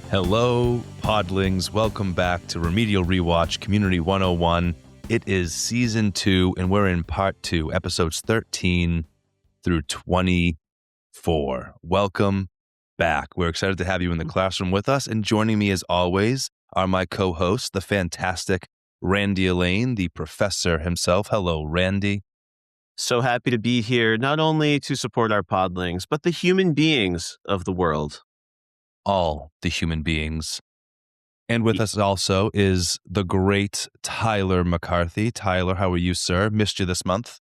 Hello, Podlings. Welcome back to Remedial Rewatch Community 101. It is Season 2, and we're in Part 2, Episodes 13 through 24. Welcome back. We're excited to have you in the classroom with us, and joining me as always are my co-hosts, the fantastic Randy Elaine, the professor himself. Hello, Randy. So happy to be here, not only to support our podlings, but the human beings of the world. All the human beings. And with us also is the great Tyler McCarthy. Tyler, how are you, sir? Missed you this month.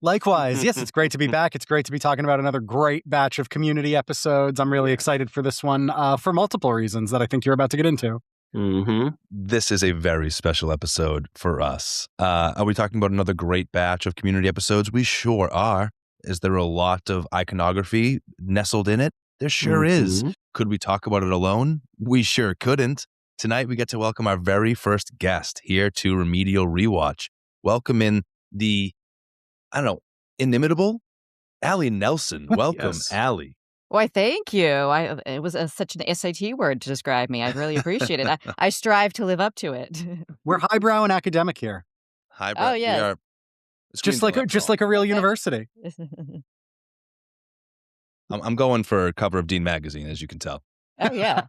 Likewise. Yes, it's great to be back. It's great to be talking about another great batch of community episodes. I'm really excited for this one for multiple reasons that I think you're about to get into. Mm-hmm. This is a very special episode for us. Are we talking about another great batch of community episodes? We sure are. Is there a lot of iconography nestled in it? There sure is. Could we talk about it alone? We sure couldn't. Tonight, we get to welcome our very first guest here to Remedial Rewatch. Welcome in the, inimitable Allie Nelson. Welcome, Yes. Allie. Why, thank you. It was such an SAT word to describe me. I really appreciate it. I strive to live up to it. We're highbrow and academic here. Hi, Oh, yes. We are Just like a real university. I'm going for cover of Dean Magazine, as you can tell. Oh, yeah.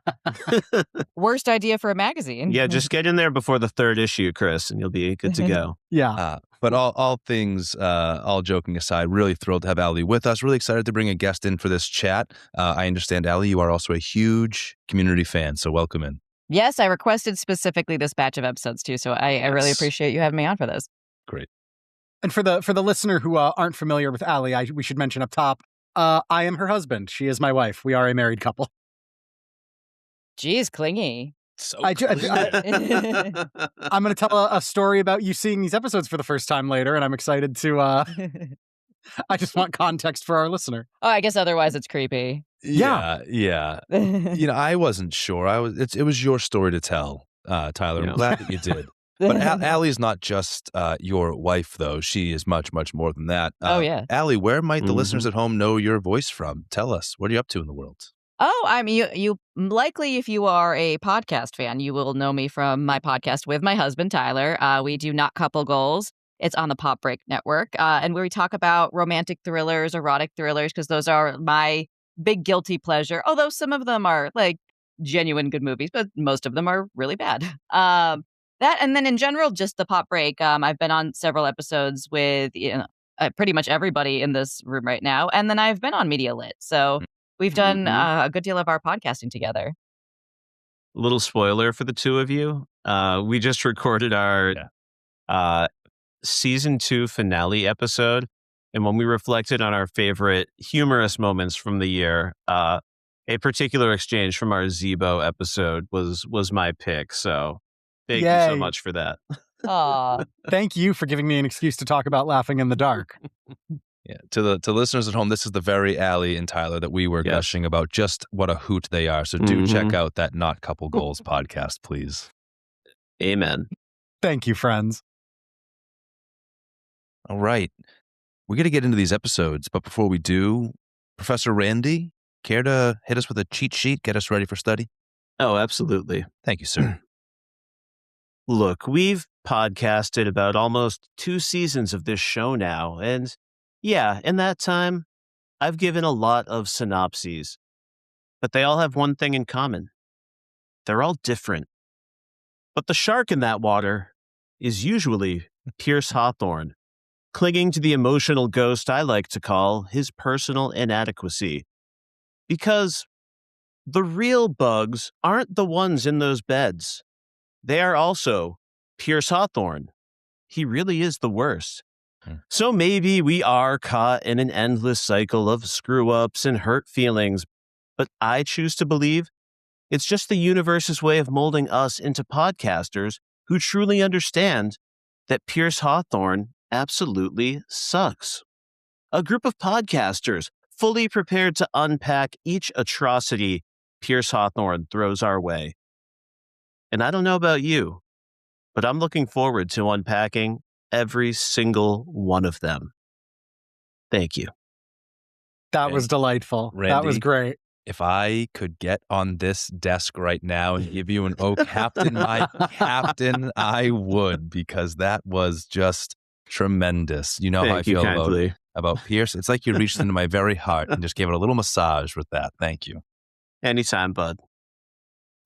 Worst idea for a magazine. Yeah, just get in there before the third issue, Kris, and you'll be good to go. Yeah. But all things, all joking aside, really thrilled to have Allie with us. Really excited to bring a guest in for this chat. I understand, Allie, you are also a huge community fan, so welcome in. Yes, I requested specifically this batch of episodes, too, so I really appreciate you having me on for this. Great. And for the listener who aren't familiar with Allie, we should mention up top, I am her husband. She is my wife. We are a married couple. Geez, clingy. So I'm going to tell a story about you seeing these episodes for the first time later, and I'm excited to... I just want context for our listener. Oh, I guess otherwise it's creepy. Yeah. I wasn't sure. It was your story to tell, Tyler. I'm glad that you did. But Allie's not just your wife, though. She is much, much more than that. Oh, yeah. Allie, where might the listeners at home know your voice from? Tell us. What are you up to in the world? Oh, I mean, you likely, if you are a podcast fan, you will know me from my podcast with my husband, Tyler. We do Not Couple Goals. It's on the Pop Break Network. And where we talk about romantic thrillers, erotic thrillers, because those are my big guilty pleasure. Although some of them are like genuine good movies, but most of them are really bad. That, and then in general, just the Pop Break. I've been on several episodes with pretty much everybody in this room right now. And then I've been on media.slash.lit. So we've done a good deal of our podcasting together. Little spoiler for the two of you. We just recorded our Season 2 finale episode. And when we reflected on our favorite humorous moments from the year, a particular exchange from our Zebo episode was my pick. So thank you so much for that. Aw. Thank you for giving me an excuse to talk about laughing in the dark. Yeah, to listeners at home, this is the very Allie and Tyler that we were gushing about, just what a hoot they are. So do check out that Not Couple Goals podcast, please. Amen. Thank you, friends. All right. We're going to get into these episodes, but before we do, Professor Randy, care to hit us with a cheat sheet, get us ready for study? Oh, absolutely. Thank you, sir. Look, we've podcasted about almost 2 seasons of this show now, and yeah, in that time, I've given a lot of synopses, but they all have one thing in common. They're all different. But the shark in that water is usually Pierce Hawthorne, clinging to the emotional ghost I like to call his personal inadequacy. Because the real bugs aren't the ones in those beds. They are also Pierce Hawthorne. He really is the worst. So maybe we are caught in an endless cycle of screw-ups and hurt feelings, but I choose to believe it's just the universe's way of molding us into podcasters who truly understand that Pierce Hawthorne absolutely sucks. A group of podcasters fully prepared to unpack each atrocity Pierce Hawthorne throws our way. And I don't know about you, but I'm looking forward to unpacking every single one of them. Thank you. That was delightful. Randy. That was great. If I could get on this desk right now and give you an "Oh, Captain, my Captain," I would, because that was just tremendous. You know how I Thank you feel kindly. about Pierce. It's like you reached into my very heart and just gave it a little massage with that. Thank you. Anytime, bud.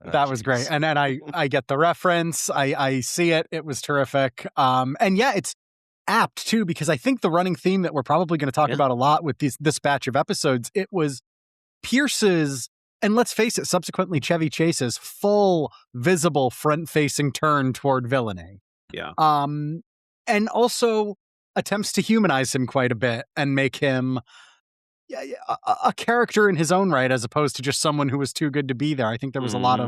That was great. And then I get the reference. I see it. It was terrific. And yeah, it's apt too, because I think the running theme that we're probably going to talk about a lot with this batch of episodes, it was Pierce's, and let's face it, subsequently Chevy Chase's full visible front-facing turn toward villainy. Yeah. And also attempts to humanize him quite a bit and make him a character in his own right, as opposed to just someone who was too good to be there. I think there was a lot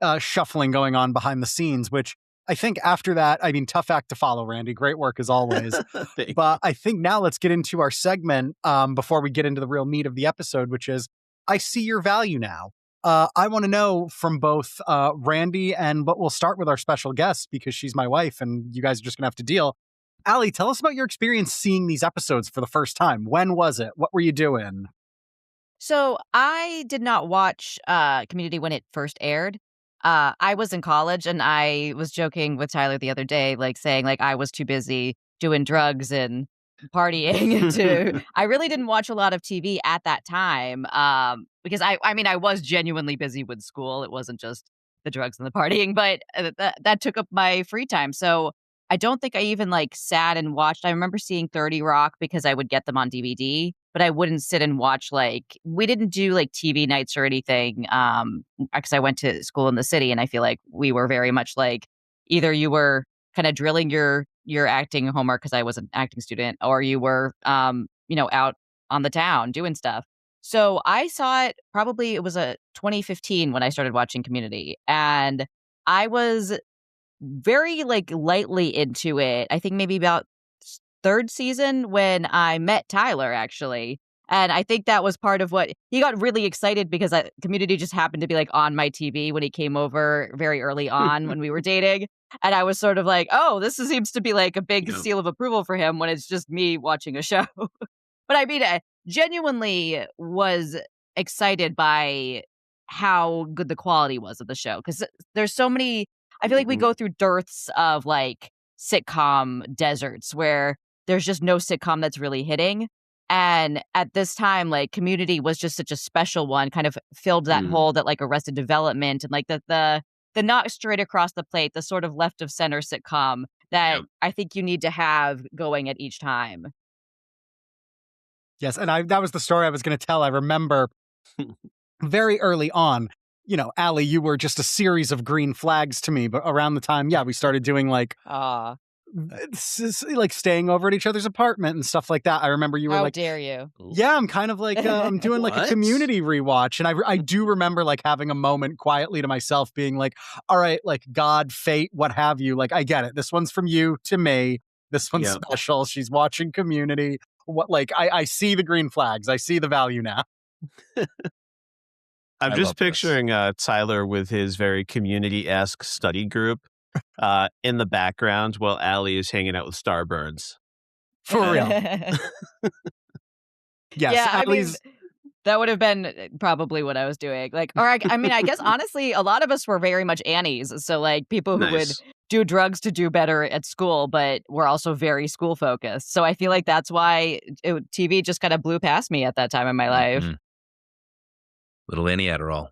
of shuffling going on behind the scenes, which I think after that, I mean, tough act to follow, Randy. Great work as always. But I think now let's get into our segment before we get into the real meat of the episode, which is I See Your Value Now. I want to know from both Randy but we'll start with our special guest because she's my wife and you guys are just going to have to deal. Allie, tell us about your experience seeing these episodes for the first time. When was it? What were you doing? So I did not watch Community when it first aired. I was in college and I was joking with Tyler the other day, like saying like I was too busy doing drugs and partying I really didn't watch a lot of TV at that time because I mean, I was genuinely busy with school. It wasn't just the drugs and the partying, but that took up my free time. So I don't think I even like sat and watched. I remember seeing 30 Rock because I would get them on DVD, but I wouldn't sit and watch we didn't do like TV nights or anything because I went to school in the city and I feel like we were very much like either you were kind of drilling your acting homework because I was an acting student or you were out on the town doing stuff. So I saw it probably it was 2015 when I started watching Community and I was very lightly into it. I think maybe about third season when I met Tyler actually. And I think that was part of what he got really excited because Community just happened to be like on my TV when he came over very early on when we were dating. And I was sort of like, oh, this seems to be like a big seal of approval for him when it's just me watching a show. But I mean, I genuinely was excited by how good the quality was of the show because there's so many. I feel like we go through dearths of like sitcom deserts where there's just no sitcom that's really hitting. And at this time, like Community was just such a special one, kind of filled that hole that like Arrested Development and like the not straight across the plate, the sort of left of center sitcom that I think you need to have going at each time. Yes, and that was the story I was going to tell. I remember very early on, Allie, you were just a series of green flags to me. But around the time, we started doing like staying over at each other's apartment and stuff like that. I remember you were How dare you? Yeah, I'm kind of like I'm doing like a Community rewatch, and I do remember like having a moment quietly to myself, being like, "All right, like God, fate, what have you? Like I get it. This one's from you to me. This one's special. She's watching Community. What I see the green flags. I see the value now." I'm just picturing Tyler with his very Community-esque study group in the background while Allie is hanging out with Starburns. For real. Yes, Allie's... that would have been probably what I was doing. I mean, I guess honestly, a lot of us were very much Annies. So like people who would do drugs to do better at school, but were also very school focused. So I feel like that's why TV just kind of blew past me at that time in my life. Little Annie Adderall.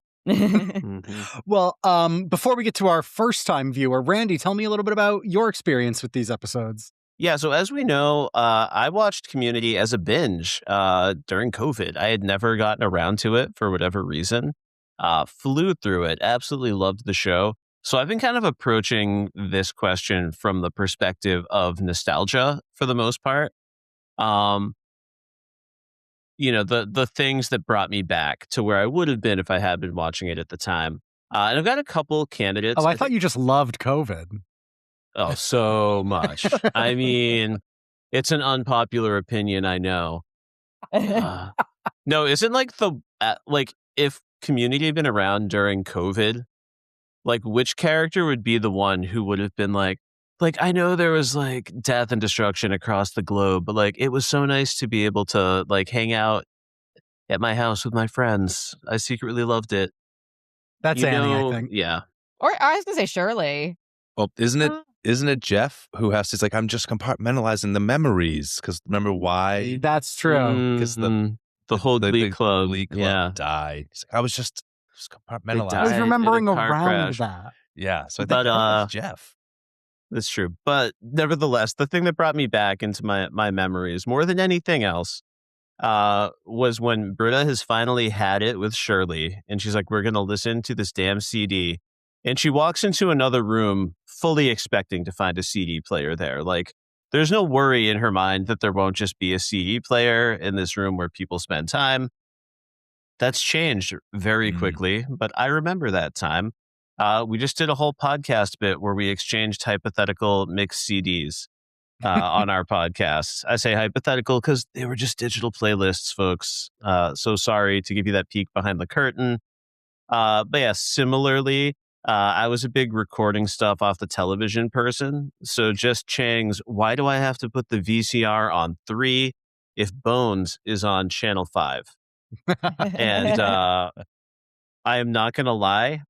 Well, before we get to our first time viewer, Randy, tell me a little bit about your experience with these episodes. Yeah, so as we know, I watched Community as a binge during COVID. I had never gotten around to it for whatever reason. Flew through it, absolutely loved the show. So I've been kind of approaching this question from the perspective of nostalgia for the most part. The things that brought me back to where I would have been if I had been watching it at the time. And I've got a couple candidates. Oh, I thought you just loved COVID. Oh, so much. I mean, it's an unpopular opinion, I know. No, isn't like if Community had been around during COVID, like which character would be the one who would have been like, I know there was like death and destruction across the globe, but like it was so nice to be able to like hang out at my house with my friends. I secretly loved it. That's Annie, I think. Yeah. Or I was going to say Shirley. Well, isn't it Jeff who has to, he's like, I'm just compartmentalizing the memories. Because remember why? That's true. Because the whole Glee Club, Glee Club died. He's like, I was just compartmentalizing. I was remembering in a car around crash. that. Yeah, so I think that's Jeff. That's true. But nevertheless, the thing that brought me back into my memories more than anything else was when Britta has finally had it with Shirley, and she's like, we're going to listen to this damn CD. And she walks into another room fully expecting to find a CD player there. Like, there's no worry in her mind that there won't just be a CD player in this room where people spend time. That's changed very quickly, but I remember that time. We just did a whole podcast bit where we exchanged hypothetical mixed CDs on our podcast. I say hypothetical because they were just digital playlists, folks. So sorry to give you that peek behind the curtain. But yeah, similarly, I was a big recording stuff off the television person. So just Chang's, why do I have to put the VCR on 3 if Bones is on channel 5? And I am not going to lie.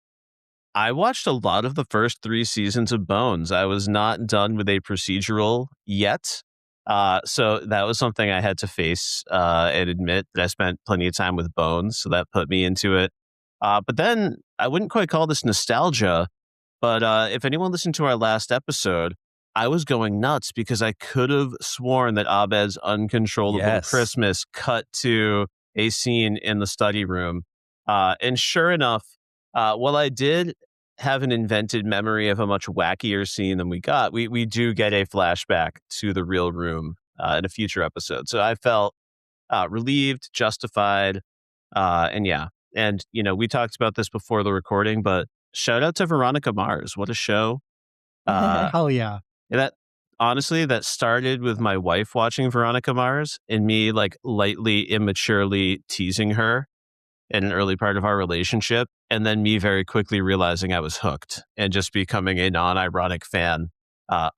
I watched a lot of the first 3 seasons of Bones. I was not done with a procedural yet. So that was something I had to face and admit that I spent plenty of time with Bones. So that put me into it. But then I wouldn't quite call this nostalgia. But if anyone listened to our last episode, I was going nuts because I could have sworn that Abed's Uncontrollable Christmas cut to a scene in the study room. And sure enough, while I did have an invented memory of a much wackier scene than we got, we do get a flashback to the real room in a future episode. So I felt relieved, justified, and yeah. And, you know, we talked about this before the recording, but shout out to Veronica Mars. What a show. Hell yeah. That honestly, that started with my wife watching Veronica Mars and me like lightly, immaturely teasing her in an early part of our relationship. And then me very quickly realizing I was hooked and just becoming a non-ironic fan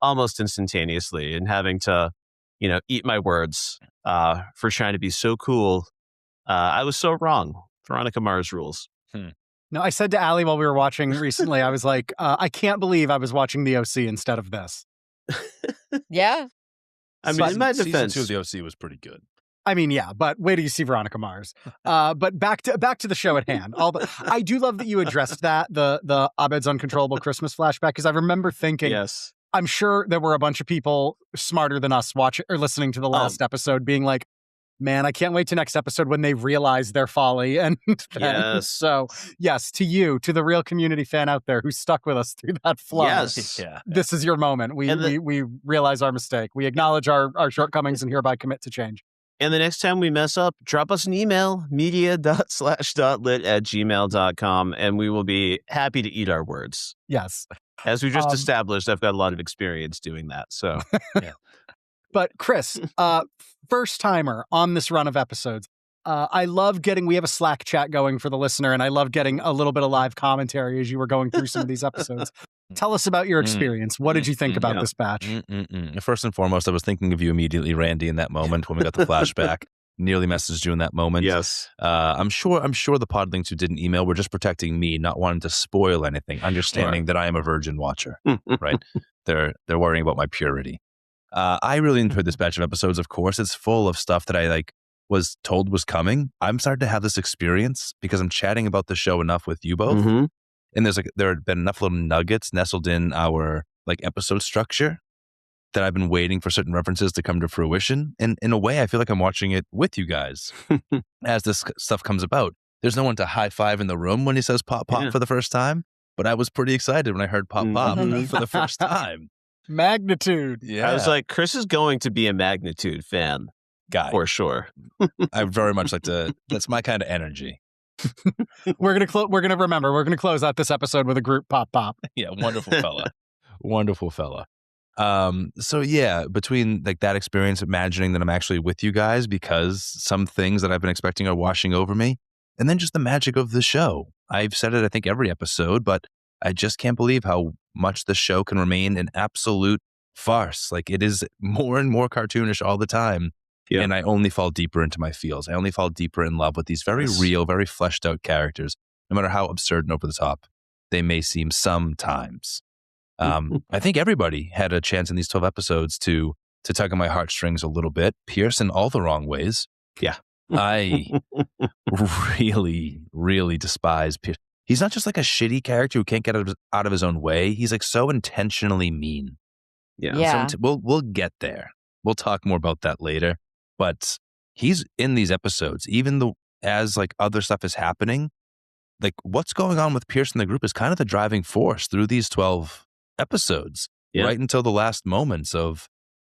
almost instantaneously and having to, you know, eat my words for trying to be so cool. I was so wrong. Veronica Mars rules. No, I said to Allie while we were watching recently, I was like, I can't believe I was watching the OC instead of this. Yeah. I mean, in my Season defense, 2 of the OC was pretty good. I mean, yeah, but wait till you see Veronica Mars. But back to the show at hand. I do love that you addressed that, the Abed's Uncontrollable Christmas flashback, because I remember thinking, yes, I'm sure there were a bunch of people smarter than us watching or listening to the last episode being like, man, I can't wait to next episode when they realize their folly. And yes. So, yes, to you, to the real community fan out there who stuck with us through that flood. Yes. This is your moment. We realize our mistake. We acknowledge our shortcomings and hereby commit to change. And the next time we mess up, drop us an email, media.slash.lit@gmail.com, and we will be happy to eat our words. Yes. As we just established, I've got a lot of experience doing that. So, yeah. But Kris, first timer on this run of episodes. I love we have a Slack chat going for the listener, and I love getting a little bit of live commentary as you were going through some of these episodes. Tell us about your experience. What did you think about this batch? First and foremost, I was thinking of you immediately, Randy, in that moment when we got the flashback. Nearly messaged you in that moment. Yes. I'm sure the podlings who didn't email were just protecting me, not wanting to spoil anything, understanding that I am a virgin watcher, right? They're worrying about my purity. I really enjoyed this batch of episodes. Of course, it's full of stuff that I was told was coming. I'm starting to have this experience because I'm chatting about the show enough with you both, and there had been enough little nuggets nestled in our episode structure that I've been waiting for certain references to come to fruition. And in a way, I feel like I'm watching it with you guys as this stuff comes about. There's no one to high five in the room when he says pop pop for the first time, but I was pretty excited when I heard pop pop for the first time. Magnitude. Yeah. I was like, Kris is going to be a Magnitude fan. Guy. For sure. I very much like to, that's my kind of energy. We're going to close out this episode with a group pop pop. Yeah. Wonderful fella. Wonderful fella. So yeah, between that experience, imagining that I'm actually with you guys because some things that I've been expecting are washing over me, and then just the magic of the show. I've said it, I think, every episode, but I just can't believe how much the show can remain an absolute farce. It is more and more cartoonish all the time. Yeah. And I only fall deeper into my feels. I only fall deeper in love with these very Yes. real, very fleshed out characters, no matter how absurd and over the top they may seem sometimes. I think everybody had a chance in these 12 episodes to tug on my heartstrings a little bit. Pierce in all the wrong ways. Yeah. I really, really despise Pierce. He's not just like a shitty character who can't get out of his own way. He's like so intentionally mean. Yeah. So we'll get there. We'll talk more about that later. But he's in these episodes, even as like other stuff is happening. Like what's going on with Pierce in the group is kind of the driving force through these 12 episodes, right until the last moments of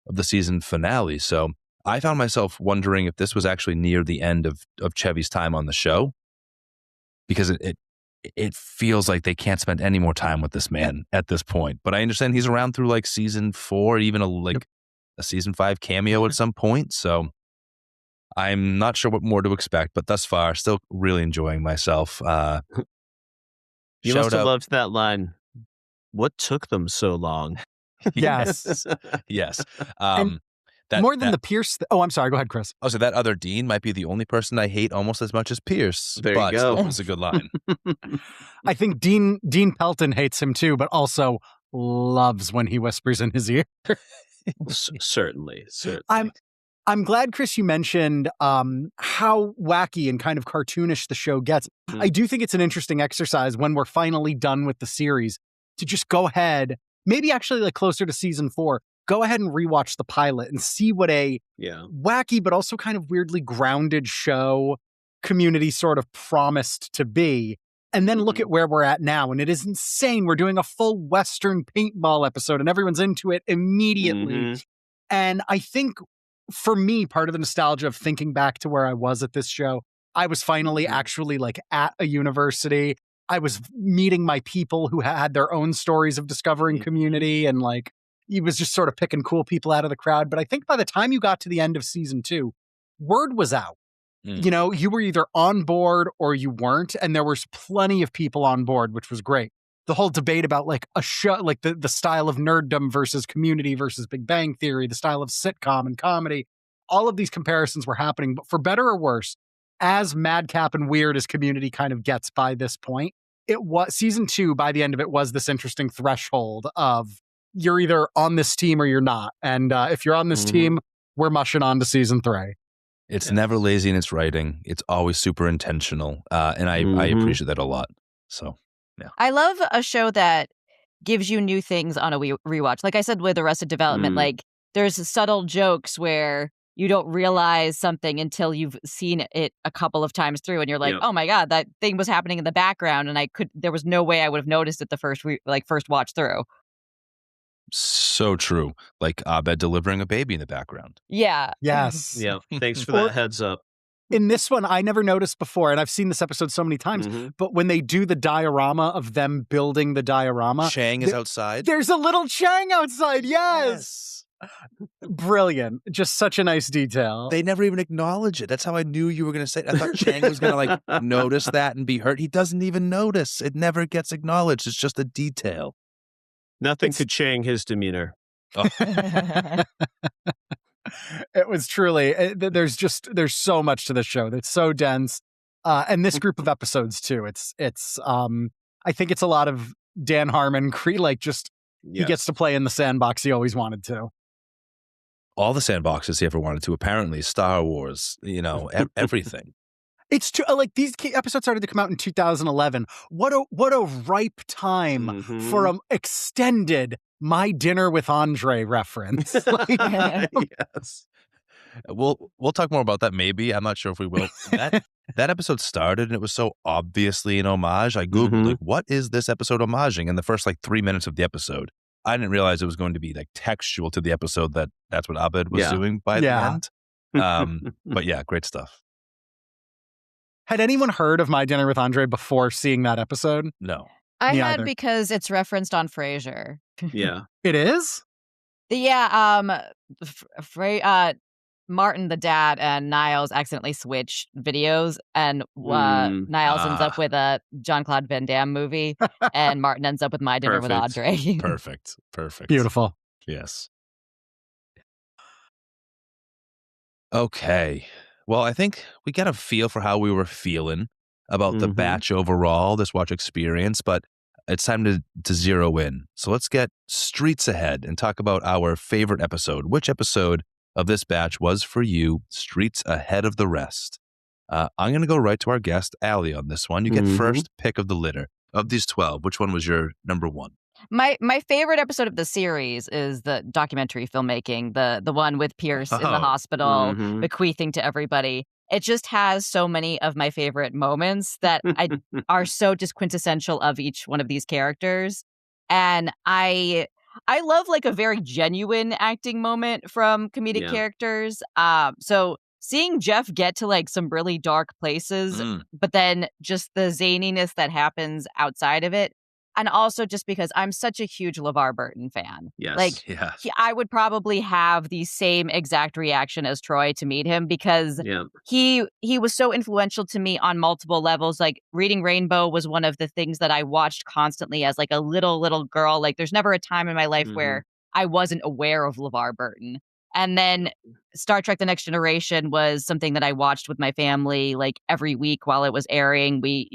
the season finale. So I found myself wondering if this was actually near the end of Chevy's time on the show, because it feels like they can't spend any more time with this man at this point. But I understand he's around through like season 4, even a season 5 cameo at some point. So I'm not sure what more to expect, but thus far, still really enjoying myself. You must have loved that line. What took them so long? Yes. Yes. More than the Pierce. Oh, I'm sorry. Go ahead, Kris. Oh, so that other Dean might be the only person I hate almost as much as Pierce. There you go. It was a good line. I think Dean Pelton hates him too, but also loves when he whispers in his ear. Certainly. I'm glad, Kris, you mentioned how wacky and kind of cartoonish the show gets. I do think it's an interesting exercise when we're finally done with the series to just go ahead, maybe actually like closer to season 4, go ahead and rewatch the pilot and see what a wacky but also kind of weirdly grounded show Community sort of promised to be. And then look at where we're at now. And it is insane. We're doing a full Western paintball episode and everyone's into it immediately. And I think for me, part of the nostalgia of thinking back to where I was at this show, I was finally actually like at a university. I was meeting my people who had their own stories of discovering Community, and like he was just sort of picking cool people out of the crowd. But I think by the time you got to the end of season 2, word was out. You know, you were either on board or you weren't, and there was plenty of people on board, which was great. The whole debate about like a show, like the style of nerddom versus Community versus Big Bang Theory, the style of sitcom and comedy, all of these comparisons were happening. But for better or worse, as madcap and weird as Community kind of gets by this point, it was season 2. By the end of it, was this interesting threshold of you're either on this team or you're not. And if you're on this team, we're mushing on to season 3. It's never lazy in its writing. It's always super intentional. And I appreciate that a lot. So, yeah. I love a show that gives you new things on a rewatch. Like I said with Arrested Development, like there's subtle jokes where you don't realize something until you've seen it a couple of times through, and you're like, oh my God, that thing was happening in the background, and there was no way I would have noticed it the first watch through. So true. Like Abed delivering a baby in the background. Yeah. Yes. Yeah. Thanks for that heads up. In this one, I never noticed before, and I've seen this episode so many times, but when they do the diorama of them building the diorama. Chang is outside. There's a little Chang outside. Yes. Brilliant. Just such a nice detail. They never even acknowledge it. That's how I knew you were going to say it. I thought Chang was going to like notice that and be hurt. He doesn't even notice. It never gets acknowledged. It's just a detail. Nothing could Chang his demeanor. Oh. It was truly, there's so much to this show that's so dense. And this group of episodes too. It's I think it's a lot of Dan Harmon, he gets to play in the sandbox he always wanted to. All the sandboxes he ever wanted to, apparently. Star Wars, everything. It's true. Like these episodes started to come out in 2011. What a ripe time for an extended My Dinner with Andre reference. Yes. We'll talk more about that maybe. I'm not sure if we will. That episode started and it was so obviously an homage. I Googled like, what is this episode homaging? In the first like 3 minutes of the episode, I didn't realize it was going to be like textual to the episode that's what Abed was doing by the end. But yeah, great stuff. Had anyone heard of My Dinner with Andre before seeing that episode? No. I had because it's referenced on Frasier. Yeah. It is? Yeah, Martin, the dad, and Niles accidentally switch videos, and Niles ends up with a Jean-Claude Van Damme movie, and Martin ends up with My Dinner with Andre. Perfect. Beautiful. Yes. Okay. Well, I think we got a feel for how we were feeling about the batch overall, this watch experience, but it's time to zero in. So let's get streets ahead and talk about our favorite episode. Which episode of this batch was for you streets ahead of the rest? I'm going to go right to our guest, Allie, on this one. You get first pick of the litter. Of these 12, which one was your number one? My favorite episode of the series is the documentary filmmaking, the one with Pierce in the hospital, bequeathing to everybody. It just has so many of my favorite moments that are so just quintessential of each one of these characters. And I love like a very genuine acting moment from comedic characters. So seeing Jeff get to like some really dark places, but then just the zaniness that happens outside of it. And also just because I'm such a huge LeVar Burton fan. Yes. Like, I would probably have the same exact reaction as Troy to meet him because he was so influential to me on multiple levels. Like, Reading Rainbow was one of the things that I watched constantly as like a little girl. Like, there's never a time in my life where I wasn't aware of LeVar Burton. And then Star Trek: The Next Generation was something that I watched with my family like every week while it was airing. We,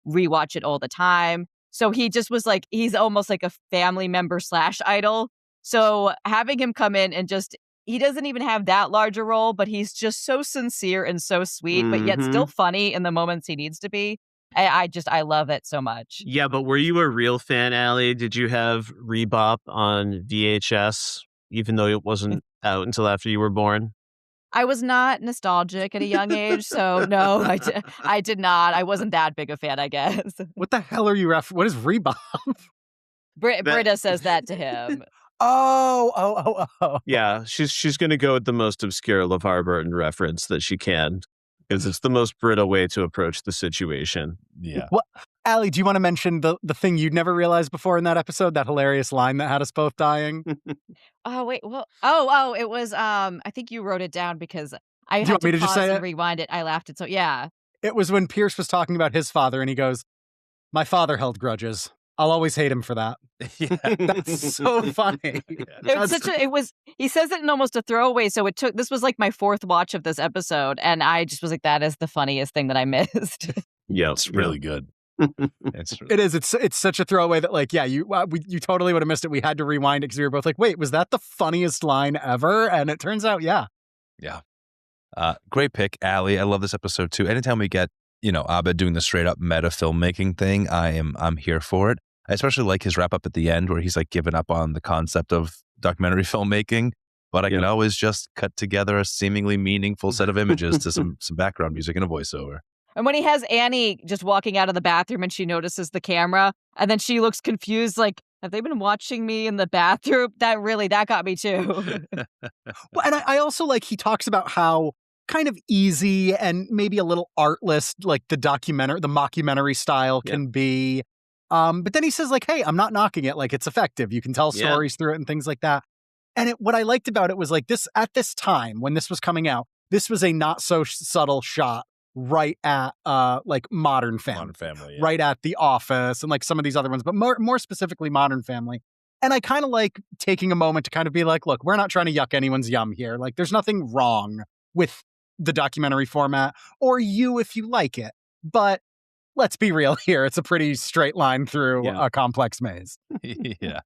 rewatch it all the time. So he just was like, he's almost like a family member / idol. So having him come in and just, he doesn't even have that large a role, but he's just so sincere and so sweet, but yet still funny in the moments he needs to be. I love it so much. Yeah, but were you a real fan, Allie? Did you have Rebop on VHS, even though it wasn't out until after you were born? I was not nostalgic at a young age, so no, I did not. I wasn't that big a fan, I guess. What the hell are you what is Rebop? Britta says that to him. Oh. Yeah, she's going to go with the most obscure LeVar Burton reference that she can, because it's the most Britta way to approach the situation. Yeah. Well, Allie, do you want to mention the thing you'd never realized before in that episode, that hilarious line that had us both dying? Oh, wait. Well, it was, I think you wrote it down because I had to pause and rewind it. I laughed it. So, yeah. It was when Pierce was talking about his father and he goes, "My father held grudges. I'll always hate him for that." Yeah. That's so funny. He says it in almost a throwaway. So this was like my fourth watch of this episode. And I just was like, that is the funniest thing that I missed. Yeah, it's really good. It is. It's such a throwaway that like, yeah, you totally would have missed it. We had to rewind it because we were both like, wait, was that the funniest line ever? And it turns out, yeah. Yeah. Great pick, Allie. I love this episode too. Anytime we get, Abed doing the straight up meta filmmaking thing, I'm here for it. I especially like his wrap up at the end where he's like given up on the concept of documentary filmmaking, but I can always just cut together a seemingly meaningful set of images to some background music and a voiceover. And when he has Annie just walking out of the bathroom and she notices the camera and then she looks confused, like, have they been watching me in the bathroom? That got me too. Well, and I also like, he talks about how kind of easy and maybe a little artless, like the mockumentary style can be. But then he says like, hey, I'm not knocking it. Like, it's effective. You can tell stories through it and things like that. And what I liked about it was like this, at this time when this was coming out, this was a not so subtle shot right at like Modern Family, right at The Office and like some of these other ones, but more specifically Modern Family. And I kind of like taking a moment to kind of be like, look, we're not trying to yuck anyone's yum here. Like, there's nothing wrong with the documentary format or you if you like it, but let's be real here. It's a pretty straight line through a complex maze. Yeah,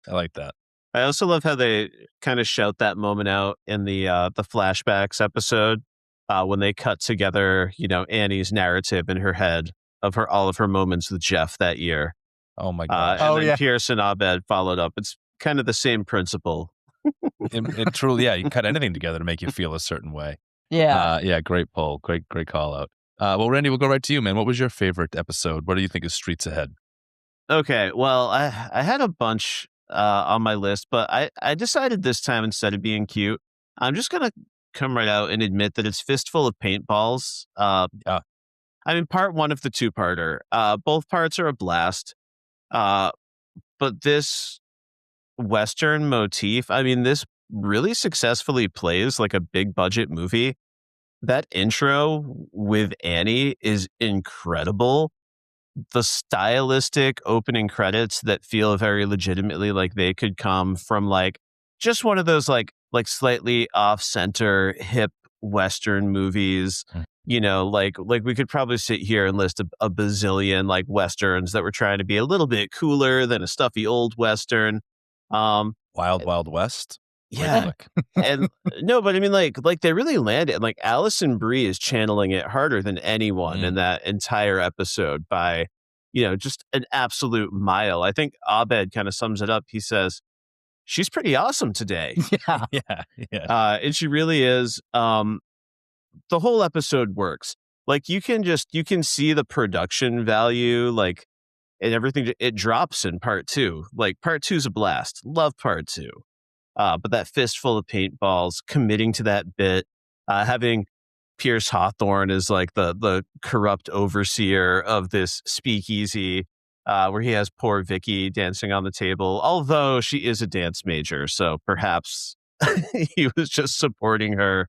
I like that. I also love how they kind of shout that moment out in the flashbacks episode when they cut together, Annie's narrative in her head of all of her moments with Jeff that year. Oh my God! And then Pierce and Abed followed up. It's kind of the same principle. It truly, you cut anything together to make you feel a certain way. Yeah. Great pull. Great call out. Well, Randy, we'll go right to you, man. What was your favorite episode? What do you think is streets ahead? Okay, well, I had a bunch on my list, but I decided this time, instead of being cute, I'm just going to come right out and admit that it's Fistful of Paintballs. I mean, part one of the two-parter. Both parts are a blast. But this Western motif, I mean, this really successfully plays like a big budget movie. That intro with Annie is incredible. The stylistic opening credits that feel very legitimately like they could come from like just one of those like slightly off-center hip Western movies. You know, like we could probably sit here and list a bazillion like Westerns that were trying to be a little bit cooler than a stuffy old Western. Wild Wild West. Yeah. And no, but I mean, like they really landed. Like Alison Brie is channeling it harder than anyone in that entire episode by, just an absolute mile. I think Abed kind of sums it up. He says, she's pretty awesome today. Yeah. And she really is. The whole episode works. Like you can see the production value, like, and everything. It drops in part 2. Like part 2 is a blast. Love part 2. But that fistful of paintballs, committing to that bit, having Pierce Hawthorne as like the corrupt overseer of this speakeasy, where he has poor Vicky dancing on the table, although she is a dance major, so perhaps he was just supporting her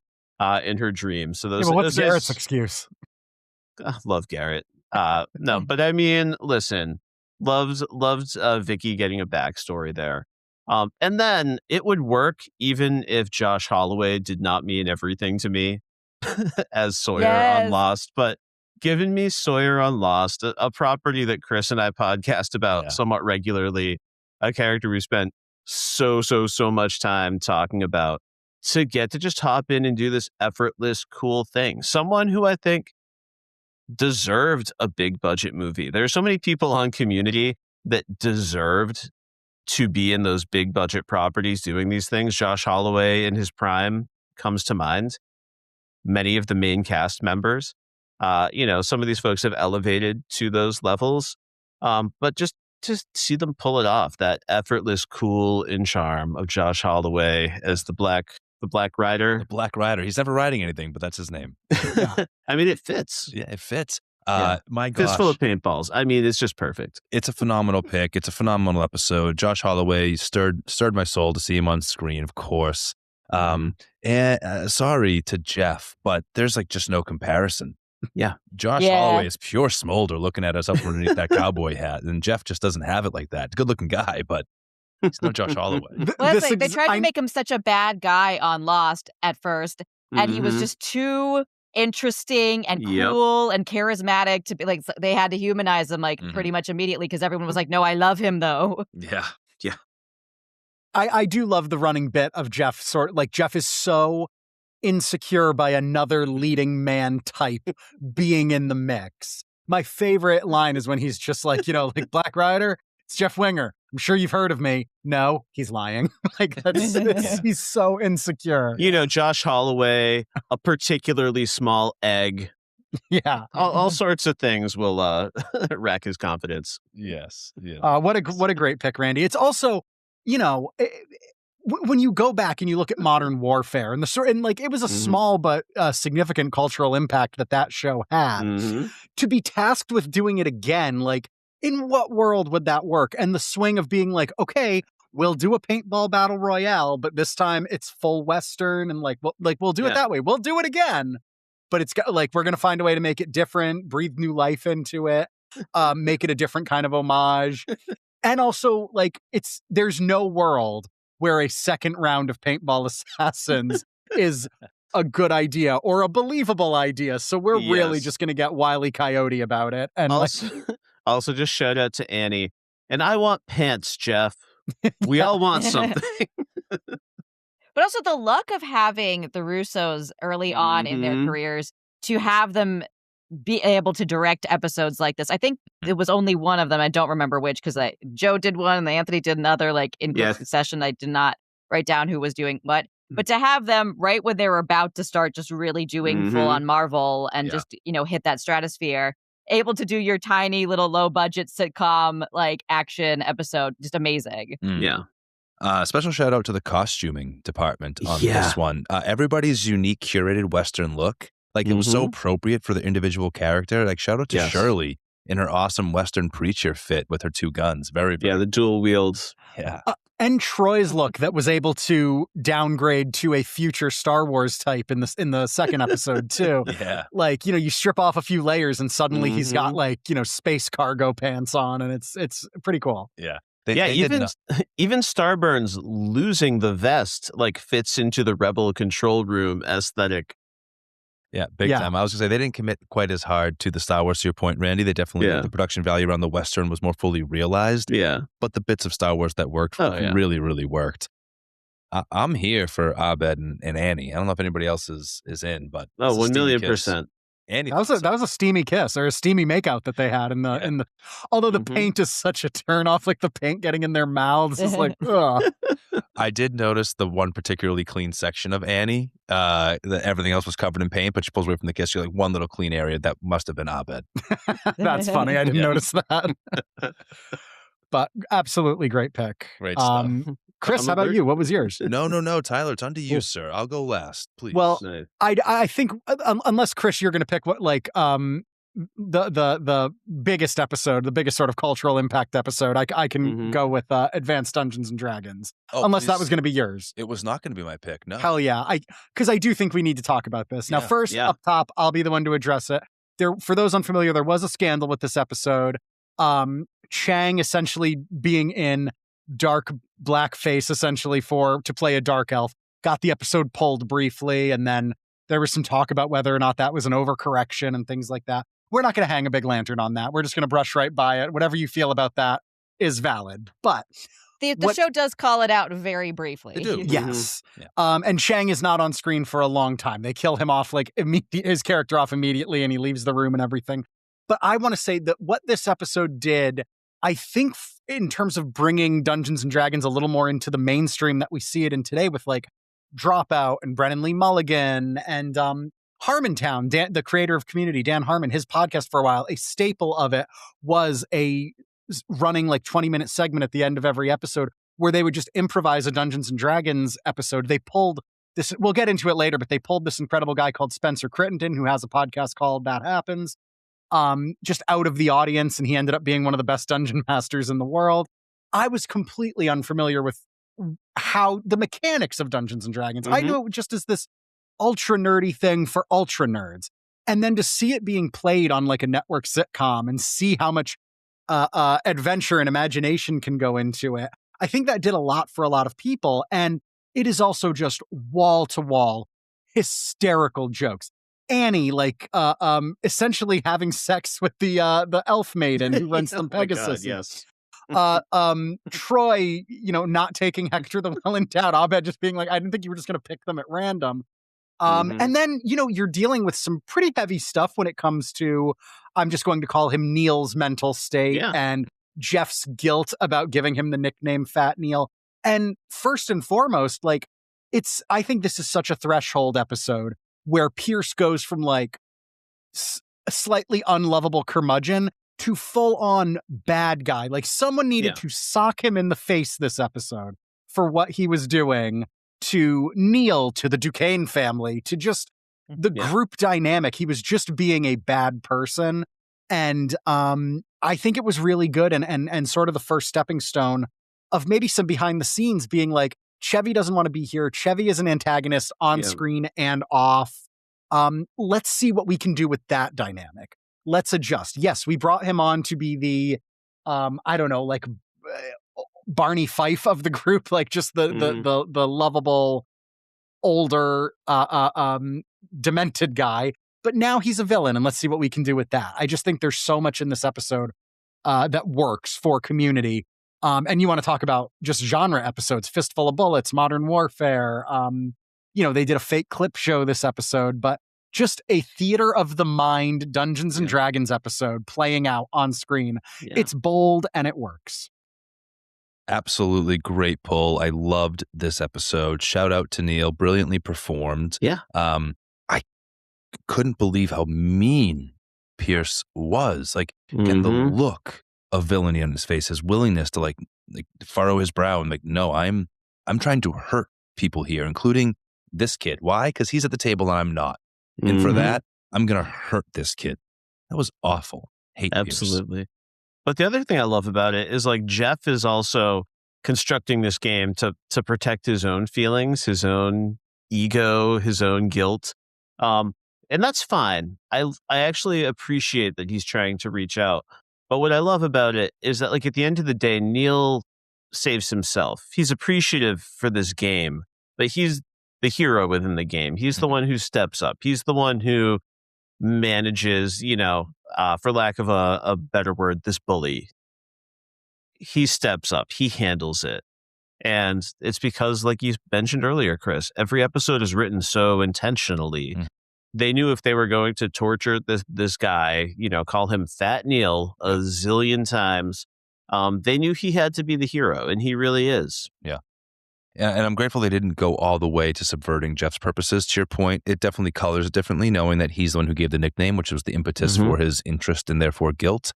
in her dreams. So those. But what's Garrett's excuse? Love Garrett. No, but I mean, listen, loves Vicky getting a backstory there. And then it would work even if Josh Holloway did not mean everything to me as Sawyer on Lost. But giving me Sawyer on Lost, a property that Kris and I podcast about somewhat regularly, a character we spent so much time talking about, to get to just hop in and do this effortless, cool thing. Someone who I think deserved a big budget movie. There are so many people on Community that deserved to be in those big budget properties doing these things. Josh Holloway in his prime comes to mind. Many of the main cast members, some of these folks have elevated to those levels. But just to see them pull it off, that effortless cool and charm of Josh Holloway as the Black Rider. The Black Rider. He's never riding anything, but that's his name. I mean, it fits. Yeah, it fits. My gosh. Fistful of paintballs. I mean, it's just perfect. It's a phenomenal pick. It's a phenomenal episode. Josh Holloway stirred my soul to see him on screen, of course. And sorry to Jeff, but there's like just no comparison. Yeah. Josh Holloway is pure smolder looking at us up underneath that cowboy hat. And Jeff just doesn't have it like that. Good looking guy, but he's no Josh Holloway. Well, they tried to make him such a bad guy on Lost at first, and he was just too interesting and cool and charismatic to be like, they had to humanize him like pretty much immediately, because everyone was like, no, I love him though. Yeah. I do love the running bit of Jeff. Jeff is so insecure by another leading man type being in the mix. My favorite line is when he's just like, like Black Rider, it's Jeff Winger. I'm sure you've heard of me. No, he's lying. He's so insecure. Josh Holloway, a particularly small egg. Yeah. All sorts of things will wreck his confidence. Yes. What a great pick, Randy. It's also, when you go back and you look at modern warfare and it was a small but significant cultural impact that show had. To be tasked with doing it again, like, in what world would that work? And the swing of being like, okay, we'll do a paintball battle royale, but this time it's full Western, and we'll do it that way. We'll do it again, but it's got we're gonna find a way to make it different, breathe new life into it, make it a different kind of homage, and also there's no world where a second round of paintball assassins is a good idea or a believable idea. So we're really just gonna get Wile E. Coyote about it, and Also, just shout out to Annie. And I want pants, Jeff. We all want something. But also the luck of having the Russos early on in their careers to have them be able to direct episodes like this. I think it was only one of them. I don't remember which, because Joe did one and Anthony did another, in quick succession. I did not write down who was doing what. But to have them right when they were about to start just really doing full on Marvel and just, hit that stratosphere, able to do your tiny little low budget sitcom action episode, just amazing. Special shout out to the costuming department on this one. Everybody's unique curated Western look, it was so appropriate for the individual character. Shout out to Shirley in her awesome Western preacher fit with her 2 guns. Very the dual wields. And Troy's look that was able to downgrade to a future Star Wars type in the second episode too. You strip off a few layers and suddenly he's got space cargo pants on, and it's pretty cool. Even Starburns losing the vest fits into the Rebel control room aesthetic Yeah, big time. I was going to say, they didn't commit quite as hard to the Star Wars, to your point, Randy. They definitely, the production value around the Western was more fully realized. Yeah. But the bits of Star Wars that worked really, really worked. I'm here for Abed and Annie. I don't know if anybody else is in, but 1,000,000%. Annie, that was a steamy kiss or a steamy makeout that they had in the although the paint is such a turn off, like the paint getting in their mouths is like ugh. I did notice the one particularly clean section of Annie, that everything else was covered in paint, but she pulls away from the kiss. You're like, one little clean area that must have been Abed. That's funny. I didn't notice that. But absolutely great pick. Great stuff. Chris, how about you? What was yours? No, Tyler, it's on to you, sir. I'll go last, please. Well, I think unless Chris, you're going to pick what the biggest episode, the biggest sort of cultural impact episode, I can go with Advanced Dungeons and Dragons. Unless that was going to be yours. It was not going to be my pick. No. Hell yeah, because I do think we need to talk about this now. First, up top, I'll be the one to address it. For those unfamiliar, there was a scandal with this episode. Chang essentially being in dark blackface essentially to play a dark elf, got the episode pulled briefly, and then there was some talk about whether or not that was an overcorrection and things like that. We're not going to hang a big lantern on that. We're just going to brush right by it. Whatever you feel about that is valid. But the show does call it out very briefly. They do. Yes. And Chang is not on screen for a long time. They kill him off, his character off immediately, and he leaves the room and everything. But I want to say that what this episode did, I think in terms of bringing Dungeons and Dragons a little more into the mainstream that we see it in today with Dropout and Brennan Lee Mulligan and Harmontown, the creator of Community, Dan Harmon, his podcast for a while, a staple of it was a running 20-minute segment at the end of every episode where they would just improvise a Dungeons and Dragons episode. They pulled this, we'll get into it later, but they pulled this incredible guy called Spencer Crittenden, who has a podcast called That Happens, just out of the audience, and he ended up being one of the best dungeon masters in the world. I was completely unfamiliar with how the mechanics of Dungeons and Dragons. I knew it just as this ultra nerdy thing for ultra nerds. And then to see it being played on a network sitcom and see how much adventure and imagination can go into it, I think that did a lot for a lot of people. And it is also just wall to wall hysterical jokes. Annie, essentially having sex with the elf maiden who runs the Pegasus. Yes. Troy, not taking Hector the Well-Endowed. Abed just being I didn't think you were just going to pick them at random. And then, you're dealing with some pretty heavy stuff when it comes to, I'm just going to call him Neil's mental state and Jeff's guilt about giving him the nickname Fat Neil. And first and foremost, I think this is such a threshold episode where Pierce goes from a slightly unlovable curmudgeon to full on bad guy. Someone needed to sock him in the face this episode for what he was doing to Neil, to the Duquesne family, to just the group dynamic. He was just being a bad person. And I think it was really good and sort of the first stepping stone of maybe some behind the scenes being Chevy doesn't want to be here. Chevy is an antagonist on screen and off. Let's see what we can do with that dynamic. Let's adjust. Yes, we brought him on to be the, Barney Fife of the group, just the lovable, older, demented guy. But now he's a villain, and let's see what we can do with that. I just think there's so much in this episode that works for Community. And you want to talk about just genre episodes, Fistful of Bullets, Modern Warfare. They did a fake clip show this episode, but just a theater of the mind Dungeons and Dragons episode playing out on screen. Yeah. It's bold and it works. Absolutely great pull. I loved this episode. Shout out to Neil. Brilliantly performed. Yeah. I couldn't believe how mean Pierce was. Again, the look of villainy on his face, his willingness to furrow his brow and no, I'm trying to hurt people here, including this kid. Why? Because he's at the table and I'm not. And for that, I'm going to hurt this kid. That was awful. Hate Absolutely. Pierce. But the other thing I love about it is Jeff is also constructing this game to protect his own feelings, his own ego, his own guilt. And that's fine. I actually appreciate that he's trying to reach out. But what I love about it is that at the end of the day, Neil saves himself. He's appreciative for this game, but he's the hero within the game. He's the one who steps up. He's the one who manages, for lack of a better word, this bully. He steps up. He handles it. And it's because, like you mentioned earlier, Kris, every episode is written so intentionally. They knew if they were going to torture this guy, call him Fat Neil a zillion times, they knew he had to be the hero, and he really is. Yeah. And I'm grateful they didn't go all the way to subverting Jeff's purposes. To your point, it definitely colors it differently, knowing that he's the one who gave the nickname, which was the impetus for his interest and therefore guilt.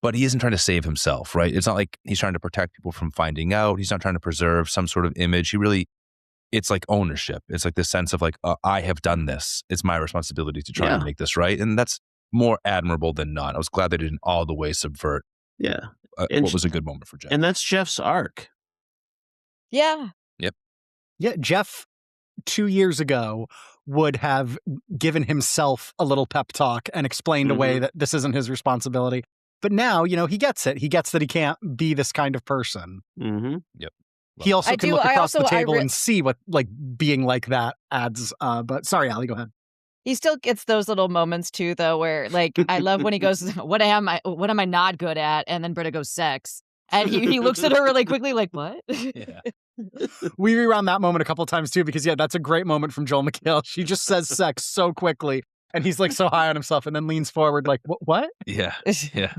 But he isn't trying to save himself, right? It's not like he's trying to protect people from finding out. He's not trying to preserve some sort of image. It's like ownership. It's like this sense of like, I have done this. It's my responsibility to try and make this right. And that's more admirable than not. I was glad they didn't all the way subvert what was a good moment for Jeff. And that's Jeff's arc. Yeah. Yep. Yeah, Jeff 2 years ago would have given himself a little pep talk and explained away that this isn't his responsibility. But now, he gets it. He gets that he can't be this kind of person. Yep. He also can look across the table and see what being like that adds. But sorry, Allie, go ahead. He still gets those little moments too, though, where I love when he goes, "What am I not good at?" And then Britta goes, "Sex," and he looks at her really quickly, like, "What?" Yeah. We rewound that moment a couple times too, because that's a great moment from Joel McHale. She just says sex so quickly, and he's like so high on himself, and then leans forward like, "What?" Yeah, yeah.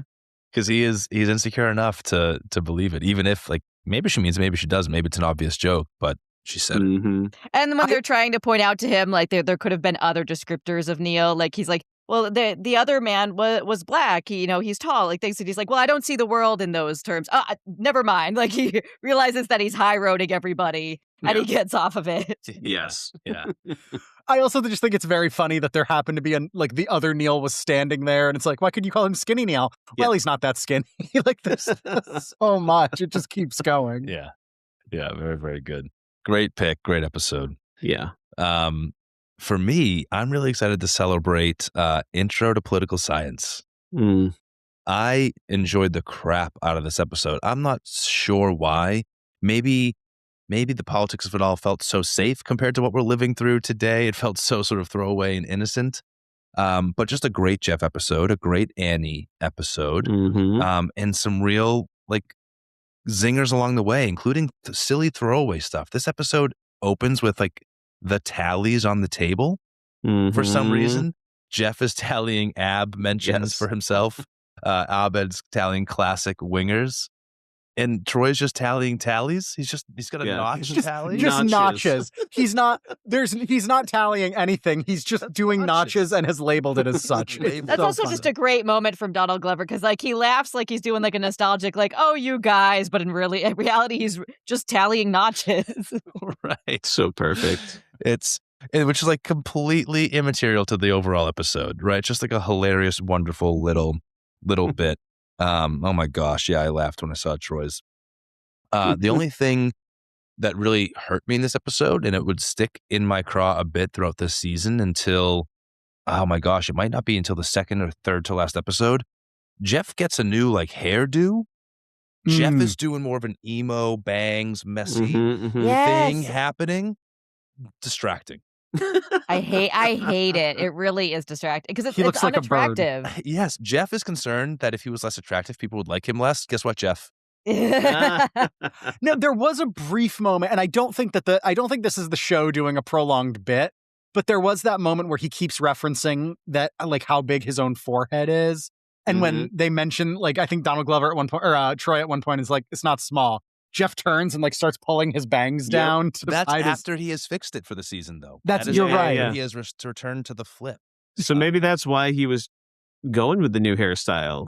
Because he's insecure enough to believe it, even if maybe she means, maybe she doesn't, maybe it's an obvious joke, but she said it. And when they're trying to point out to him, there could have been other descriptors of Neil, he's like, well, the other man was black. He's tall, things. And he's like, well, I don't see the world in those terms. Never mind. He realizes that he's high roading everybody, and he gets off of it. Yes. Yeah. I also just think it's very funny that there happened to be the other Neil was standing there, and it's like, why could you call him Skinny Neil? Well, he's not that skinny. There's so much. It just keeps going. Yeah. Yeah. Very, very good. Great pick. Great episode. Yeah. For me, I'm really excited to celebrate Intro to Political Science. I enjoyed the crap out of this episode. I'm not sure why. Maybe the politics of it all felt so safe compared to what we're living through today. It felt so sort of throwaway and innocent. But just a great Jeff episode, a great Annie episode, and some real zingers along the way, including silly throwaway stuff. This episode opens with the tallies on the table. For some reason, Jeff is tallying Ab mentions for himself. Abed's tallying classic wingers. And Troy's just tallying tallies. He's got a notch tally. Just notches. He's not tallying anything. He's just doing notches and has labeled it as such. That's also just a great moment from Donald Glover, because he laughs like he's doing a nostalgic oh, you guys, but in reality he's just tallying notches. Right. So perfect. Which is completely immaterial to the overall episode, right? Just a hilarious, wonderful little bit. Oh my gosh, yeah, I laughed when I saw Troy's. The only thing that really hurt me in this episode, and it would stick in my craw a bit throughout this season until, oh my gosh, it might not be until the second or third to last episode. Jeff gets a new like hairdo. Jeff is doing more of an emo, bangs, messy thing happening. Distracting. I hate it. It really is distracting because He it's looks like a bird. unattractive. Yes, Jeff is concerned that if he was less attractive, people would like him less. Guess what, Jeff? No, there was a brief moment, and I don't think this is the show doing a prolonged bit, but there was that moment where he keeps referencing that, like, how big his own forehead is. And when they mention, like, I think Donald Glover at one point, or Troy at one point is like, it's not small. Jeff turns and, like, starts pulling his bangs down. To That's hide after he has fixed it for the season, though. You're right. Yeah. He has returned to the flip. So maybe that's why he was going with the new hairstyle.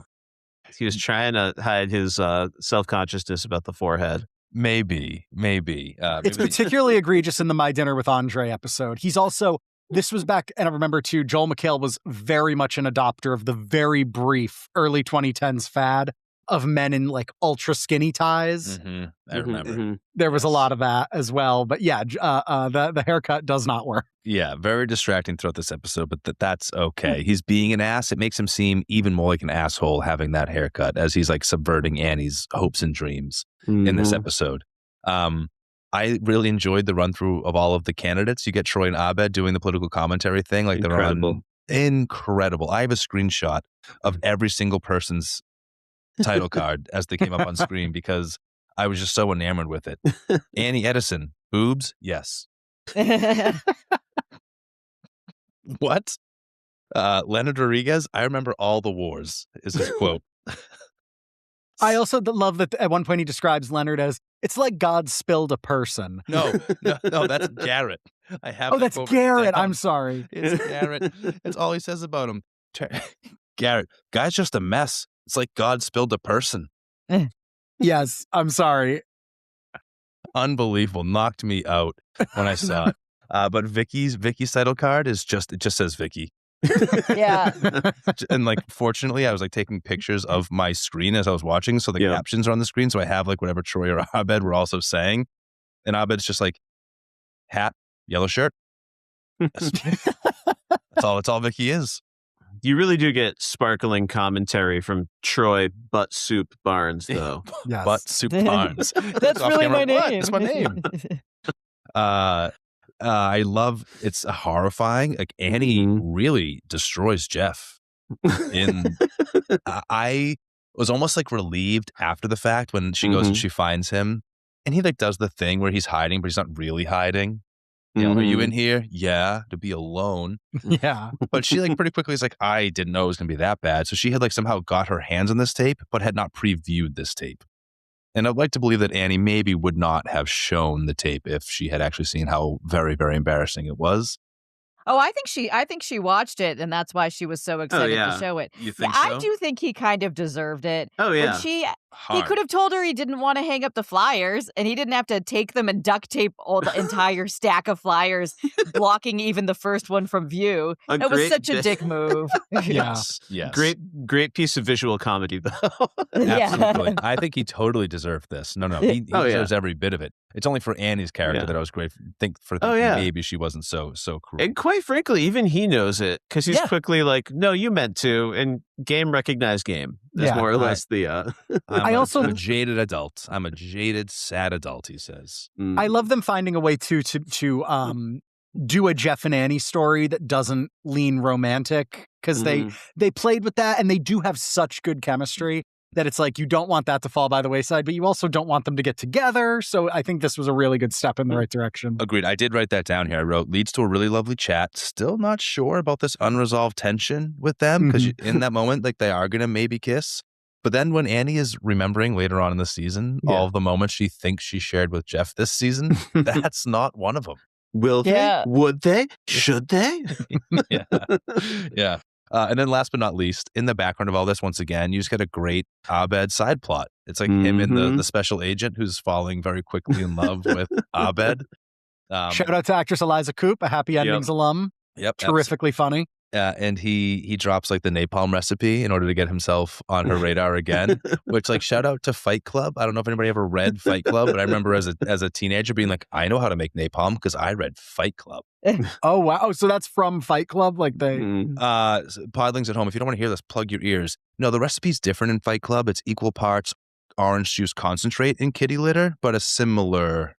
He was trying to hide his self-consciousness about the forehead. Maybe. It's particularly egregious in the My Dinner with Andre episode. He's also, this was back, and I remember too, Joel McHale was very much an adopter of the very brief early 2010s fad of men in, like, ultra skinny ties. I remember. There was a lot of that as well. But yeah, the haircut does not work. Yeah, very distracting throughout this episode, but that's okay. He's being an ass. It makes him seem even more like an asshole having that haircut as he's, like, subverting Annie's hopes and dreams in this episode. I really enjoyed the run through of all of the candidates. You get Troy and Abed doing the political commentary thing. Like they're on incredible. I have a screenshot of every single person's title card as they came up on screen because I was just so enamored with it. Annie Edison, boobs? Yes. What? Leonard Rodriguez, I remember all the wars, is his quote. I also love that at one point he describes Leonard as, it's like God spilled a person. No, that's Garrett. I have. Oh, that's Garrett. I'm sorry. It's Garrett. It's all he says about him. Garrett, guy's just a mess. It's like God spilled a person. Yes, I'm sorry. Unbelievable. Knocked me out when I saw it. But Vicky's title card it just says Vicky. Yeah. And like, fortunately, I was like taking pictures of my screen as I was watching. So the captions are on the screen. So I have like whatever Troy or Abed were also saying. And Abed's just like, hat, yellow shirt. That's all Vicky is. You really do get sparkling commentary from Troy Butt Soup Barnes, though. Yes. Butt Soup Barnes. That's really my name. That's my name. I love it's horrifying. Like Annie really destroys Jeff. I was almost like relieved after the fact when she goes and she finds him, and he like does the thing where he's hiding, but he's not really hiding. You know, are you in here? Yeah, to be alone. Yeah. But she like pretty quickly is like, I didn't know it was gonna be that bad. So she had like somehow got her hands on this tape, but had not previewed this tape. And I'd like to believe that Annie maybe would not have shown the tape if she had actually seen how very, very embarrassing it was. Oh, I think she watched it, and that's why she was so excited to show it. You think so? I do think he kind of deserved it. Oh, yeah. He could have told her he didn't want to hang up the flyers, and he didn't have to take them and duct tape all the entire stack of flyers, blocking even the first one from view. It was such a dick move. Yes. Great piece of visual comedy, though. Absolutely. I think he totally deserved this. No, he deserves every bit of it. It's only for Annie's character that I was great. Thinking maybe she wasn't so cruel. And quite frankly, even he knows it because he's quickly like, "No, you meant to," and game recognized game. That's more or less the. I'm a jaded adult. I'm a jaded, sad adult. He says. I love them finding a way to do a Jeff and Annie story that doesn't lean romantic because they played with that and they do have such good chemistry that it's like you don't want that to fall by the wayside, but you also don't want them to get together. So I think this was a really good step in the right direction. Agreed. I did write that down here. I wrote, leads to a really lovely chat. Still not sure about this unresolved tension with them because in that moment, like they are going to maybe kiss. But then when Annie is remembering later on in the season, all of the moments she thinks she shared with Jeff this season, that's not one of them. Will they? Would they? Should they? Yeah. And then last but not least, in the background of all this, once again, you just get a great Abed side plot. It's like him and the special agent who's falling very quickly in love with Abed. Shout out to actress Eliza Coop, a Happy Endings alum. Yep. Terrifically funny. And he drops like the napalm recipe in order to get himself on her radar again, which like shout out to Fight Club. I don't know if anybody ever read Fight Club, but I remember as a teenager being like, I know how to make napalm because I read Fight Club. Oh, wow. So that's from Fight Club? Like they... Podlings at home, if you don't want to hear this, plug your ears. No, the recipe's different in Fight Club. It's equal parts orange juice concentrate in kitty litter, but a similar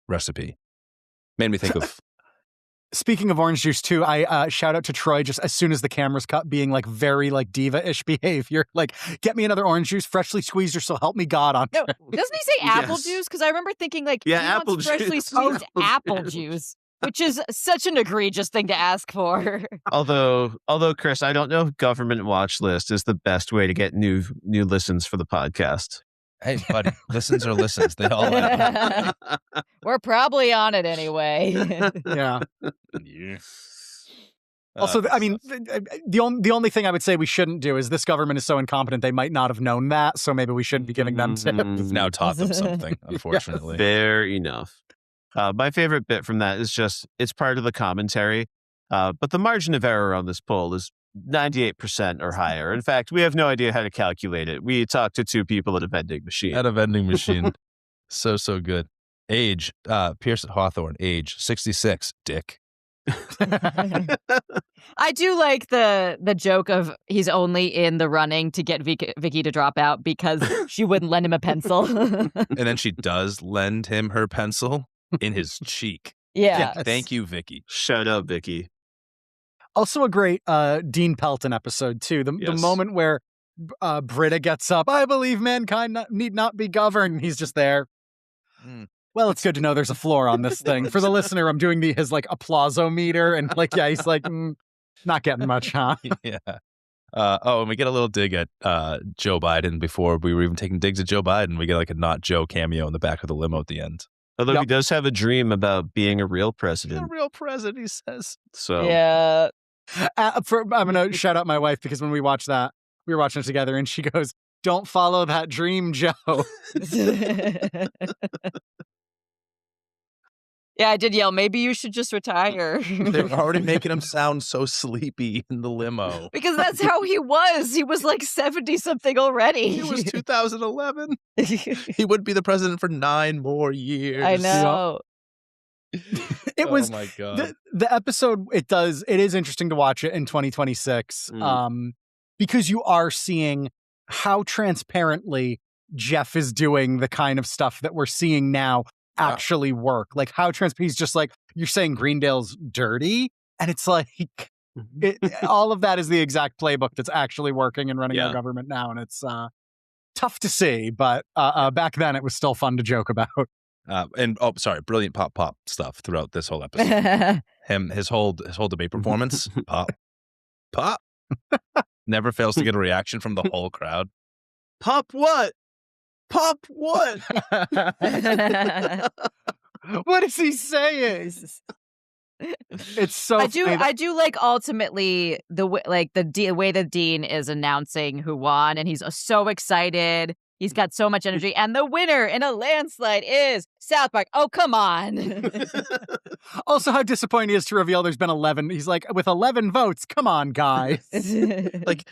recipe. Made me think of... Speaking of orange juice too, I shout out to Troy just as soon as the camera's cut being like very like diva-ish behavior. Like, get me another orange juice, freshly squeezed or so help me God on. No, doesn't he say apple juice? Because I remember thinking like, apple juice. Freshly squeezed apple juice. Which is such an egregious thing to ask for. Although, Kris, I don't know if government watch list is the best way to get new listens for the podcast. Hey, buddy, listens are listens. They all are. We're probably on it anyway. Yeah. Also, I mean, the only thing I would say we shouldn't do is this government is so incompetent they might not have known that, so maybe we shouldn't be giving them tips. We've now taught them something, unfortunately. Fair enough. My favorite bit from that is just, it's part of the commentary, but the margin of error on this poll is 98% or higher. In fact, we have no idea how to calculate it. We talked to two people at a vending machine. So good. Age, Pierce at Hawthorne, age 66, dick. I do like the joke of he's only in the running to get Vicky to drop out because she wouldn't lend him a pencil. And then she does lend him her pencil in his cheek. Yeah. Yes. Thank you, Vicky. Shout out, Vicky. Also a great Dean Pelton episode, too. The moment where Britta gets up, I believe mankind need not be governed. He's just there. Well, it's good to know there's a floor on this thing. For the listener, I'm doing his like applausometer, and like, yeah, he's like, not getting much, huh? Yeah. And we get a little dig at Joe Biden before we were even taking digs at Joe Biden. We get like a not Joe cameo in the back of the limo at the end. Although he does have a dream about being a real president. A real president, he says. So yeah. I'm going to shout out my wife because when we watched that, we were watching it together, and she goes, "Don't follow that dream, Joe." Yeah, I did yell, maybe you should just retire. They're already making him sound so sleepy in the limo. Because that's how he was. He was like 70-something already. It was 2011. He would be the president for 9 more years. I know. It was, oh my God. The episode, it is interesting to watch it in 2026 because you are seeing how transparently Jeff is doing the kind of stuff that we're seeing now actually work. Like how he's just like, you're saying Greendale's dirty, and it's like all of that is the exact playbook that's actually working and running our government now, and it's tough to see, but back then it was still fun to joke about. Brilliant pop stuff throughout this whole episode. His whole debate performance, pop, never fails to get a reaction from the whole crowd. Pop what? Pop what? What is he saying? It's so. I do like ultimately the way the dean is announcing who won, and he's so excited. He's got so much energy, and the winner in a landslide is South Park. Oh, come on. Also, how disappointing he is to reveal there's been 11. He's like, with 11 votes, come on, guys. Like,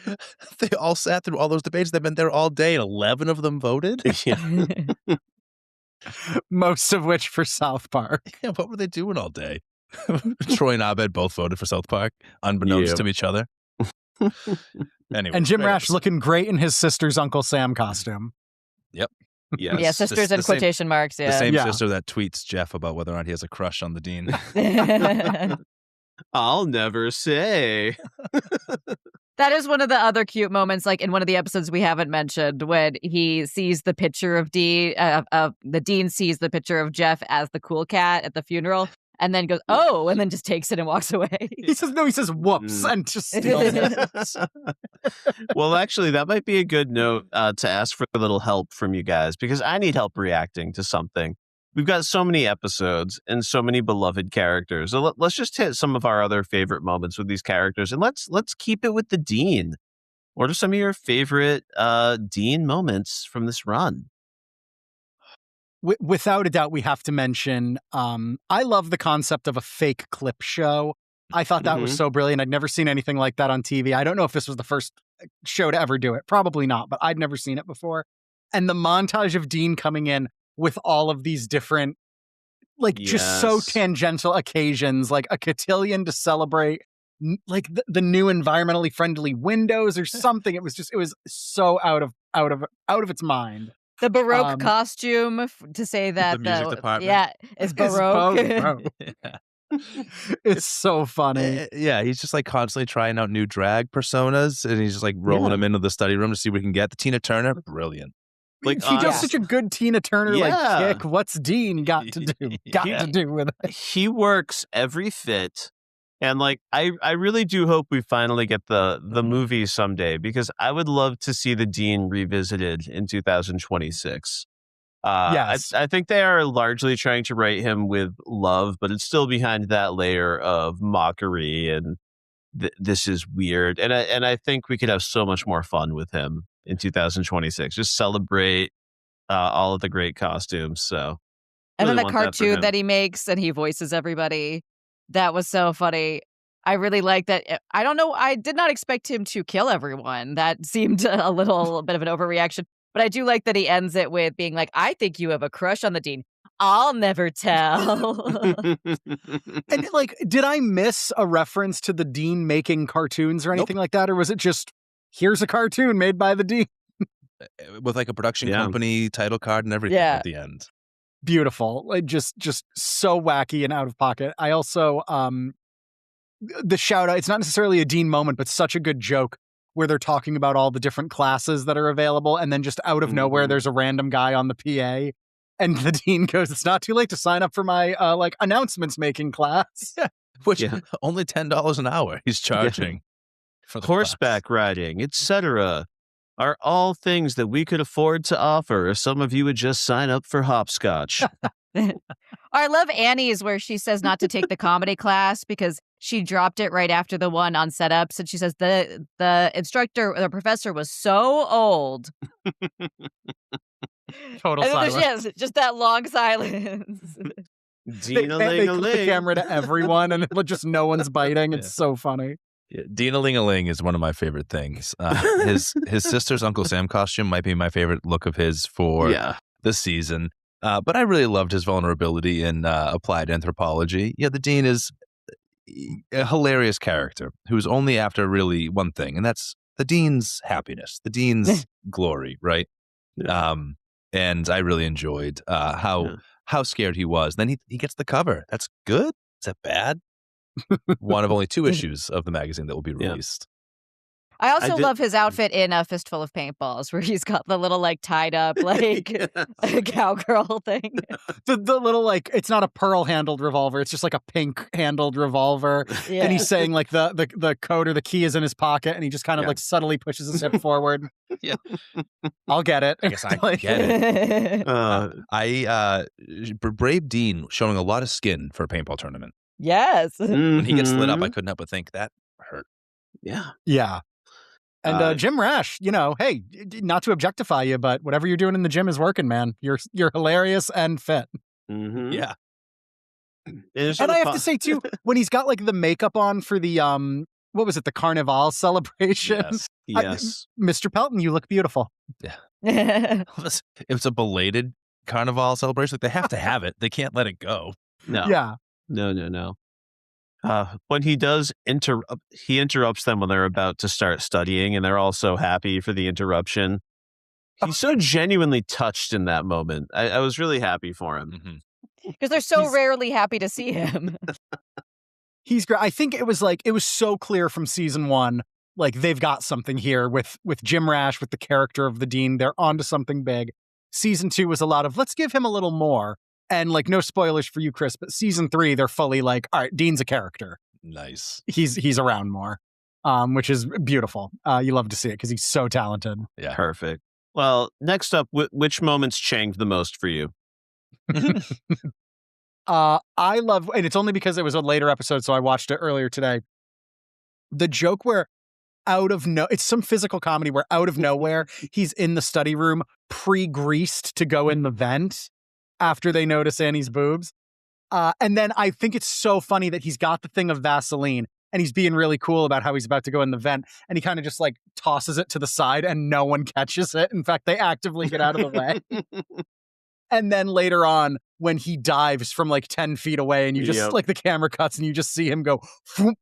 they all sat through all those debates. They've been there all day, and 11 of them voted? Most of which for South Park. Yeah, what were they doing all day? Troy and Abed both voted for South Park, unbeknownst to each other. Anyway, and Jim Rash looking great in his sister's Uncle Sam costume. Yep. Yes. Yeah, sisters in quotation marks. Yeah. The same sister that tweets Jeff about whether or not he has a crush on the dean. I'll never say. That is one of the other cute moments, like in one of the episodes we haven't mentioned, when he sees the picture of the dean sees the picture of Jeff as the cool cat at the funeral. And then goes, oh, and then just takes it and walks away. He says, whoops, and just steals it. Well, actually, that might be a good note to ask for a little help from you guys, because I need help reacting to something. We've got so many episodes and so many beloved characters. So let's just hit some of our other favorite moments with these characters, and let's keep it with the dean. What are some of your favorite dean moments from this run? Without a doubt, we have to mention, I love the concept of a fake clip show. I thought that was so brilliant. I'd never seen anything like that on TV. I don't know if this was the first show to ever do it. Probably not, but I'd never seen it before. And the montage of Dean coming in with all of these different, just so tangential occasions, like a cotillion to celebrate, like the new environmentally friendly windows or something. It was so out of its mind. The Baroque costume to say that the music department. is Baroque. It's so funny. Yeah, he's just like constantly trying out new drag personas, and he's just like rolling them into the study room to see what he can get. The Tina Turner, brilliant. Like he does such a good Tina Turner kick. What's Dean got to do? To do with it? He works every fit. And I really do hope we finally get the movie someday, because I would love to see the Dean revisited in 2026. Yes. I think they are largely trying to write him with love, but it's still behind that layer of mockery and this is weird. And I think we could have so much more fun with him in 2026. Just celebrate all of the great costumes. So, and then the cartoon that he makes and he voices everybody. That was so funny. I really like that. I don't know. I did not expect him to kill everyone. That seemed a little bit of an overreaction. But I do like that he ends it with being like, I think you have a crush on the dean. I'll never tell. And like, did I miss a reference to the dean making cartoons or anything like that? Or was it just, here's a cartoon made by the dean? With like a production company title card and everything at the end. Beautiful. Like just so wacky and out of pocket. I also, the shout out, it's not necessarily a dean moment, but such a good joke where they're talking about all the different classes that are available. And then just out of nowhere, there's a random guy on the PA. And the dean goes, it's not too late to sign up for my like announcements making class. Yeah. Which only $10 an hour he's charging for the horseback class. riding, etc. are all things that we could afford to offer if some of you would just sign up for hopscotch. I love Annie's where she says not to take the comedy class because she dropped it right after the one on setups. And she says the instructor, the professor was so old. Total silence. Yes, just that long silence. They click the camera to everyone and just no one's biting. It's so funny. Yeah, Dina-ling-a-ling is one of my favorite things. His sister's Uncle Sam costume might be my favorite look of his for the season. But I really loved his vulnerability in applied anthropology. Yeah, the dean is a hilarious character who's only after really one thing, and that's the dean's happiness, the dean's glory, right? Yeah. And I really enjoyed how scared he was. Then he gets the cover. That's good. Is that bad? One of only 2 issues of the magazine that will be released. I also love his outfit in A Fistful of Paintballs, where he's got the little like tied up like cowgirl thing. The little like, it's not a pearl handled revolver; it's just like a pink handled revolver. Yeah. And he's saying like the code or the key is in his pocket, and he just kind of like subtly pushes a step forward. Yeah, I'll get it. I guess I get it. Brave Dean showing a lot of skin for a paintball tournament. Yes. When he gets lit up, I couldn't help but think that hurt. Yeah. And Jim Rash, hey, not to objectify you, but whatever you're doing in the gym is working, man. You're hilarious and fit. Mm-hmm. Yeah. And I have to say too, when he's got like the makeup on for the what was it, the Carnival celebration? Yes. Mr. Pelton, you look beautiful. Yeah. It was a belated Carnival celebration. Like, they have to have it. They can't let it go. No. Yeah. No. When he does he interrupts them when they're about to start studying, and they're all so happy for the interruption. He's so genuinely touched in that moment. I was really happy for him. Because they're so rarely happy to see him. He's great. I think it was so clear from season 1, like they've got something here with Jim Rash, with the character of the dean. They're onto something big. Season 2 was a lot of, let's give him a little more. And like, no spoilers for you, Kris, but season 3, they're fully like, all right, Dean's a character. Nice. He's around more, which is beautiful. You love to see it because he's so talented. Yeah. Perfect. Well, next up, which moments changed the most for you? I love, and it's only because it was a later episode, so I watched it earlier today. The joke where it's some physical comedy where out of nowhere, he's in the study room pre-greased to go in the vent after they notice Annie's boobs. And then I think it's so funny that he's got the thing of Vaseline and he's being really cool about how he's about to go in the vent. And he kind of just like tosses it to the side and no one catches it. In fact, they actively get out of the way. And then later on, when he dives from like 10 feet away and you just like the camera cuts and you just see him go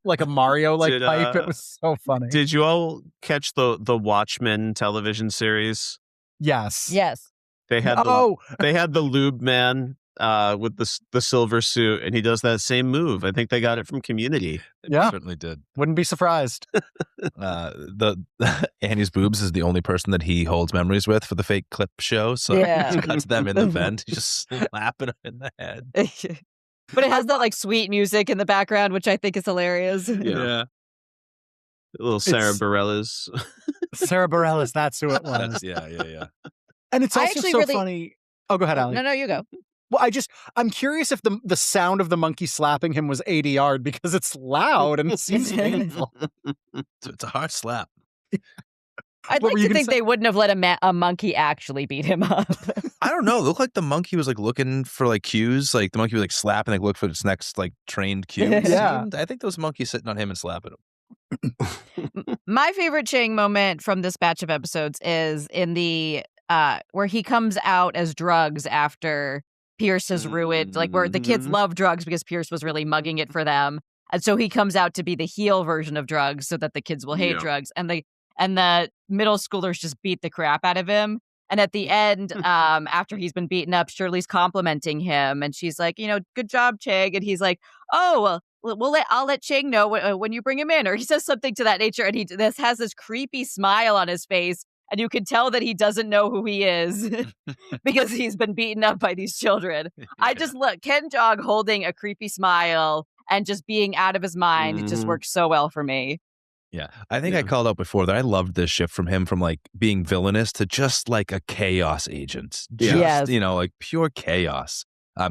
like a Mario like pipe. It was so funny. Did you all catch the Watchmen television series? Yes. They had the lube man with the silver suit, and he does that same move. I think they got it from Community. Yeah, certainly did. Wouldn't be surprised. The Annie's boobs is the only person that he holds memories with for the fake clip show. So he cuts them in the vent. He's just slapping them in the head. But it has that like sweet music in the background, which I think is hilarious. Yeah. Little Sarah Bareilles. Sarah Bareilles, that's who it was. Yeah. And it's also so funny. Oh, go ahead, Allie. No, you go. Well, I'm curious if the sound of the monkey slapping him was ADR'd because it's loud and it seems painful. It's a hard slap. I'd like to think they wouldn't have let a monkey actually beat him up. I don't know. It looked like the monkey was like looking for like cues. Like the monkey was like slapping, like look for its next like trained cue. Yeah. I think those monkeys sitting on him and slapping him. My favorite Chang moment from this batch of episodes is in the where he comes out as drugs after Pierce has ruined, like where the kids love drugs because Pierce was really mugging it for them. And so he comes out to be the heel version of drugs so that the kids will hate drugs. And the middle schoolers just beat the crap out of him. And at the end, after he's been beaten up, Shirley's complimenting him. And she's like, good job, Chang. And he's like, oh, well, I'll let Chang know when you bring him in. Or he says something to that nature. And he has this creepy smile on his face. And you can tell that he doesn't know who he is because he's been beaten up by these children. Yeah. I just look, Ken Jeong holding a creepy smile and just being out of his mind. It just works so well for me. Yeah. I think I called out before that I loved this shift from him from like being villainous to just like a chaos agent. Just, like pure chaos.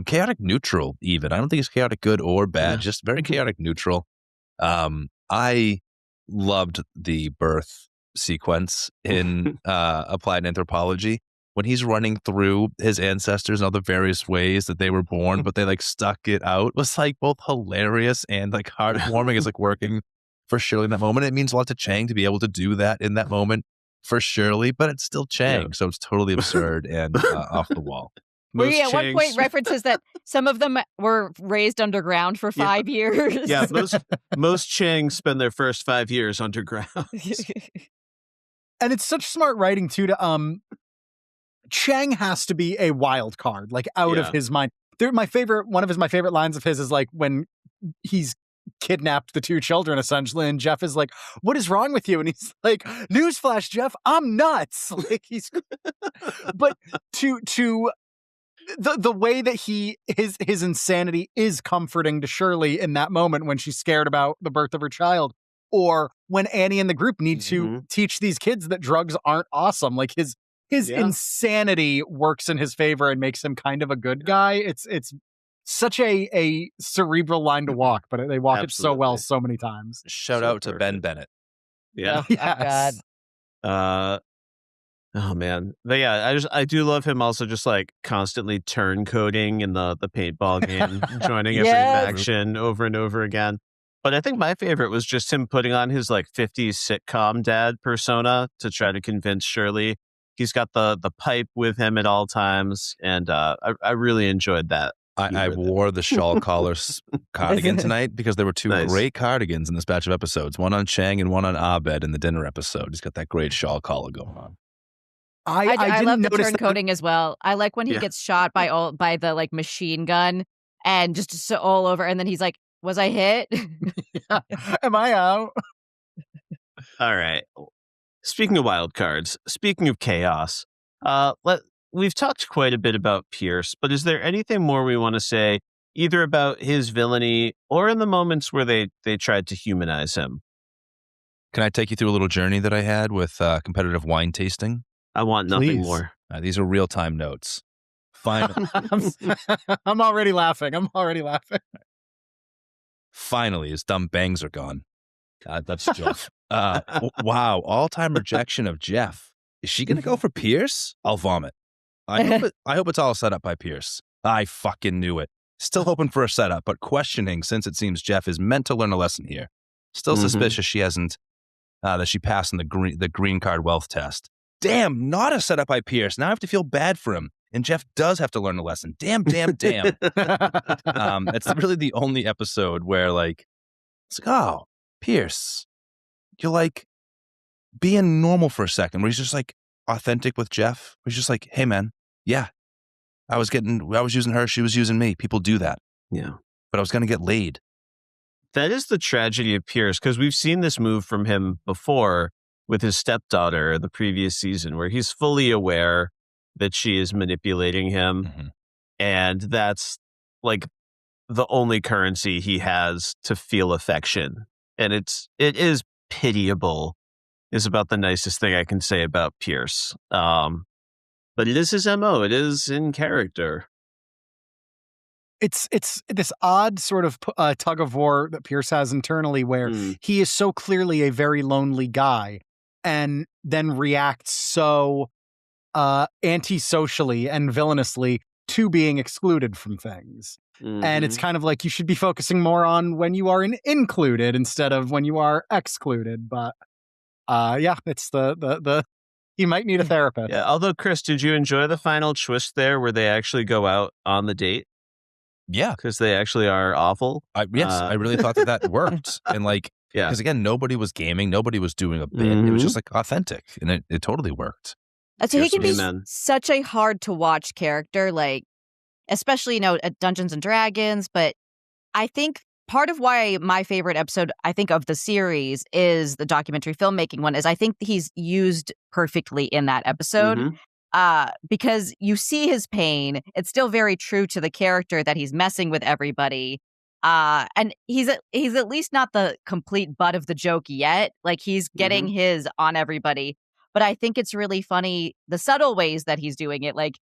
Chaotic neutral even. I don't think it's chaotic good or bad, just very chaotic neutral. I loved the birth sequence in applied anthropology when he's running through his ancestors and all the various ways that they were born, but they like stuck it out. It was like both hilarious and like heartwarming. It's like working for Shirley in that moment. It means a lot to Chang to be able to do that in that moment for Shirley, but it's still Chang, so it's totally absurd and off the wall. Well, at one point references that some of them were raised underground for 5 years. Yeah, most Chang spend their first 5 years underground. And it's such smart writing too. Chang has to be a wild card, like out of his mind. One of my favorite lines of his is like when he's kidnapped the two children essentially, and Jeff is like, "What is wrong with you?" And he's like, "Newsflash, Jeff, I'm nuts." Like he's, but to the way that his insanity is comforting to Shirley in that moment when she's scared about the birth of her child. Or when Annie and the group need to teach these kids that drugs aren't awesome. Like his insanity works in his favor and makes him kind of a good guy. It's such a cerebral line to walk, but they walk it so well so many times. Shout out to Ben Bennett. Yeah. Oh, yes. God. Oh man. But yeah, I do love him also just like constantly turncoating in the paintball game, joining every faction over and over again. But I think my favorite was just him putting on his like 50s sitcom dad persona to try to convince Shirley. He's got the pipe with him at all times, and I really enjoyed that. I wore the shawl collar cardigan tonight because there were two great cardigans in this batch of episodes. One on Chang and one on Abed in the dinner episode. He's got that great shawl collar going on. I love the turncoating as well. I like when he gets shot by the like machine gun and just so all over, and then he's like, "Was I hit? Am I out?" All right. Speaking of wild cards, speaking of chaos, we've talked quite a bit about Pierce, but is there anything more we want to say, either about his villainy or in the moments where they tried to humanize him? Can I take you through a little journey that I had with competitive wine tasting? I want nothing more. These are real-time notes. Finally. I'm already laughing. Finally, his dumb bangs are gone. That's Jeff. Wow, all-time rejection of Jeff. Is she going to go for Pierce? I'll vomit. I hope it's all set up by Pierce. I fucking knew it. Still hoping for a setup, but questioning since it seems Jeff is meant to learn a lesson here. Still suspicious she hasn't, that she passed in the green card wealth test. Damn, not a setup by Pierce. Now I have to feel bad for him. And Jeff does have to learn a lesson. Damn. It's really the only episode where like, it's like, oh, Pierce, you're like being normal for a second, where he's just like authentic with Jeff. Where he's just like, hey man, yeah, I was using her, she was using me. People do that. Yeah. But I was going to get laid. That is the tragedy of Pierce, because we've seen this move from him before with his stepdaughter the previous season, where he's fully aware that she is manipulating him. Mm-hmm. And that's like the only currency he has to feel affection. And it is pitiable is about the nicest thing I can say about Pierce. But it is his MO. It is in character. It's this odd sort of tug of war that Pierce has internally where he is so clearly a very lonely guy and then reacts so antisocially and villainously to being excluded from things. Mm-hmm. And it's kind of like you should be focusing more on when you are included instead of when you are excluded. But yeah, it's the He might need a therapist. Yeah. Although, Kris, did you enjoy the final twist there where they actually go out on the date? Yeah. Because they actually are awful. Yes, I really thought that worked. And like, yeah. Because again, nobody was gaming. Nobody was doing a bit. It was just like authentic. And it totally worked. So he can be such a hard to watch character, like, especially, at Dungeons and Dragons. But I think part of why my favorite episode, I think, of the series is the documentary filmmaking one, is I think he's used perfectly in that episode. Because you see his pain. It's still very true to the character that he's messing with everybody. And he's at least not the complete butt of the joke yet. Like, he's getting his on everybody. But I think it's really funny, the subtle ways that he's doing it. Like,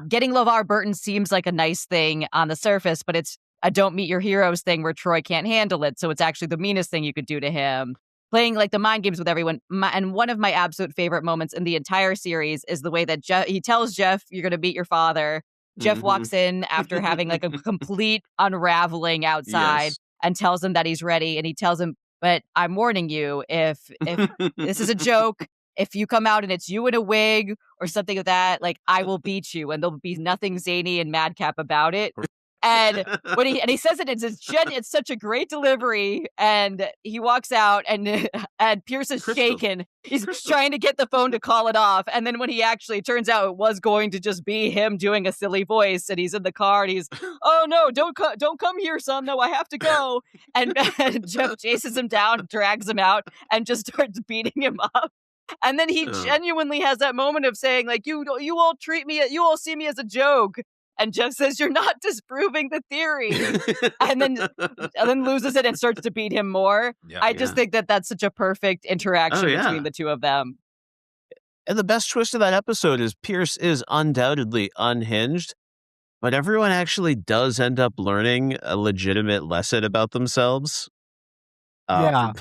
getting LeVar Burton seems like a nice thing on the surface, but it's a don't meet your heroes thing where Troy can't handle it. So it's actually the meanest thing you could do to him. Playing like the mind games with everyone. And one of my absolute favorite moments in the entire series is the way that he tells Jeff, you're going to meet your father. Jeff walks in after having like a complete unraveling outside and tells him that he's ready. And he tells him, but I'm warning you, if this is a joke, if you come out and it's you in a wig or something like that, like, I will beat you, and there'll be nothing zany and madcap about it. And when he says it, it's such a great delivery. And he walks out, and Pierce is shaken. He's trying to get the phone to call it off. And then when he actually, turns out it was going to just be him doing a silly voice, and he's in the car, and he's, oh no, don't come here, son. No, I have to go. And Jeff chases him down, drags him out, and just starts beating him up. And then he genuinely has that moment of saying, like, you all see me as a joke. And Jeff says, you're not disproving the theory. and then loses it and starts to beat him more. Yeah, I just think that that's such a perfect interaction between the two of them. And the best twist of that episode is Pierce is undoubtedly unhinged, but everyone actually does end up learning a legitimate lesson about themselves. At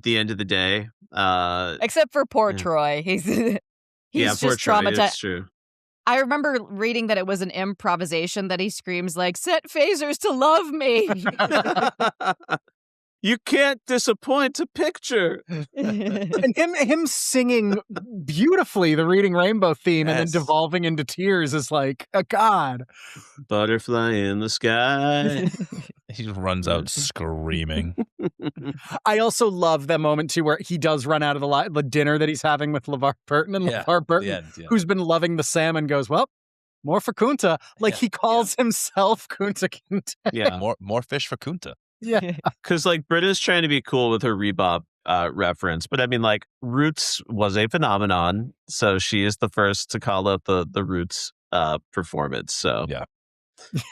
the end of the day. Except for poor Troy. He's just traumatized. It's true. I remember reading that it was an improvisation that he screams like, set phasers to love me. You can't disappoint a picture. And him singing beautifully the Reading Rainbow theme and then devolving into tears is like a god. Butterfly in the sky. He just runs out screaming. I also love that moment too where he does run out of the dinner that he's having with LeVar Burton, and LeVar Burton, who's been loving the salmon, goes, well, more for Kunta. Like, he calls himself Kunta Kinte. Yeah, more fish for Kunta. Yeah, because like Britta's trying to be cool with her Rebop reference, but I mean, like, Roots was a phenomenon, so she is the first to call out the Roots performance. So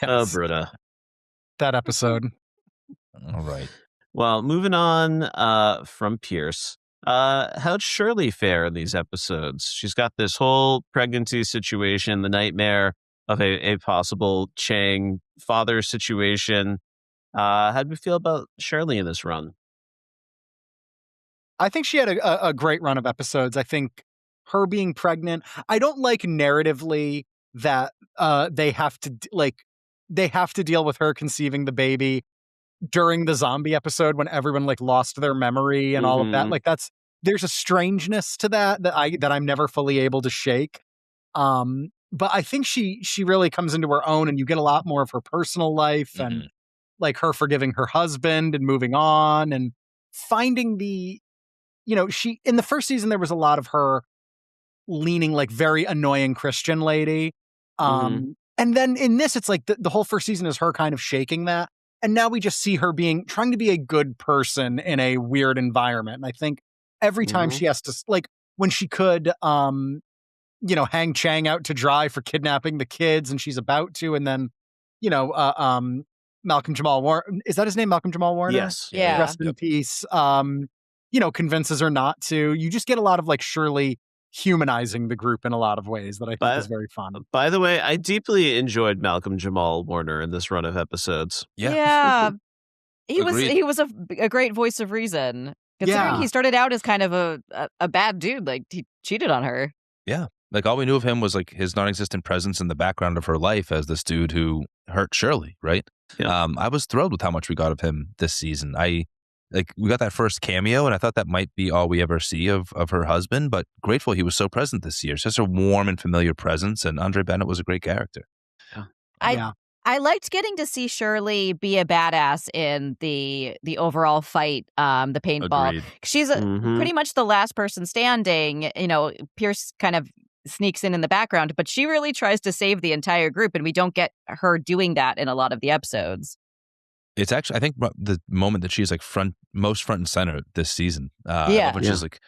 Britta, that episode. All right. Well, moving on from Pierce, how'd Shirley fare in these episodes? She's got this whole pregnancy situation, the nightmare of a possible Chang father situation. How'd we feel about Shirley in this run? I think she had a great run of episodes. I think her being pregnant, I don't like narratively that they have to deal with her conceiving the baby during the zombie episode when everyone like lost their memory and all of that. Like, there's a strangeness to that I'm never fully able to shake. But I think she really comes into her own, and you get a lot more of her personal life and like her forgiving her husband and moving on and finding she, in the first season, there was a lot of her leaning like very annoying Christian lady. And then in this, it's like the whole first season is her kind of shaking that. And now we just see her trying to be a good person in a weird environment. And I think every time she has to, like, when she could, hang Chang out to dry for kidnapping the kids, and she's about to, and then, Malcolm Jamal Warner, is that his name? Malcolm Jamal Warner? Yes. Yeah. Rest in peace. Convinces her not to. You just get a lot of like Shirley humanizing the group in a lot of ways that I think is very fun. By the way, I deeply enjoyed Malcolm Jamal Warner in this run of episodes. Yeah. He was a great voice of reason. Considering he started out as kind of a bad dude, like he cheated on her. Yeah. Like, all we knew of him was like his non-existent presence in the background of her life as this dude who hurt Shirley, right? Yeah. I was thrilled with how much we got of him this season. I like we got that first cameo, and I thought that might be all we ever see of her husband, but grateful he was so present this year. Such a warm and familiar presence, and Andre Bennett was a great character. I liked getting to see Shirley be a badass in the overall fight, the paintball. Agreed. She's pretty much the last person standing. You know, Pierce kind of sneaks in the background, but she really tries to save the entire group, and we don't get her doing that in a lot of the episodes. It's actually, I think, the moment that she's like most front and center this season. When she's like,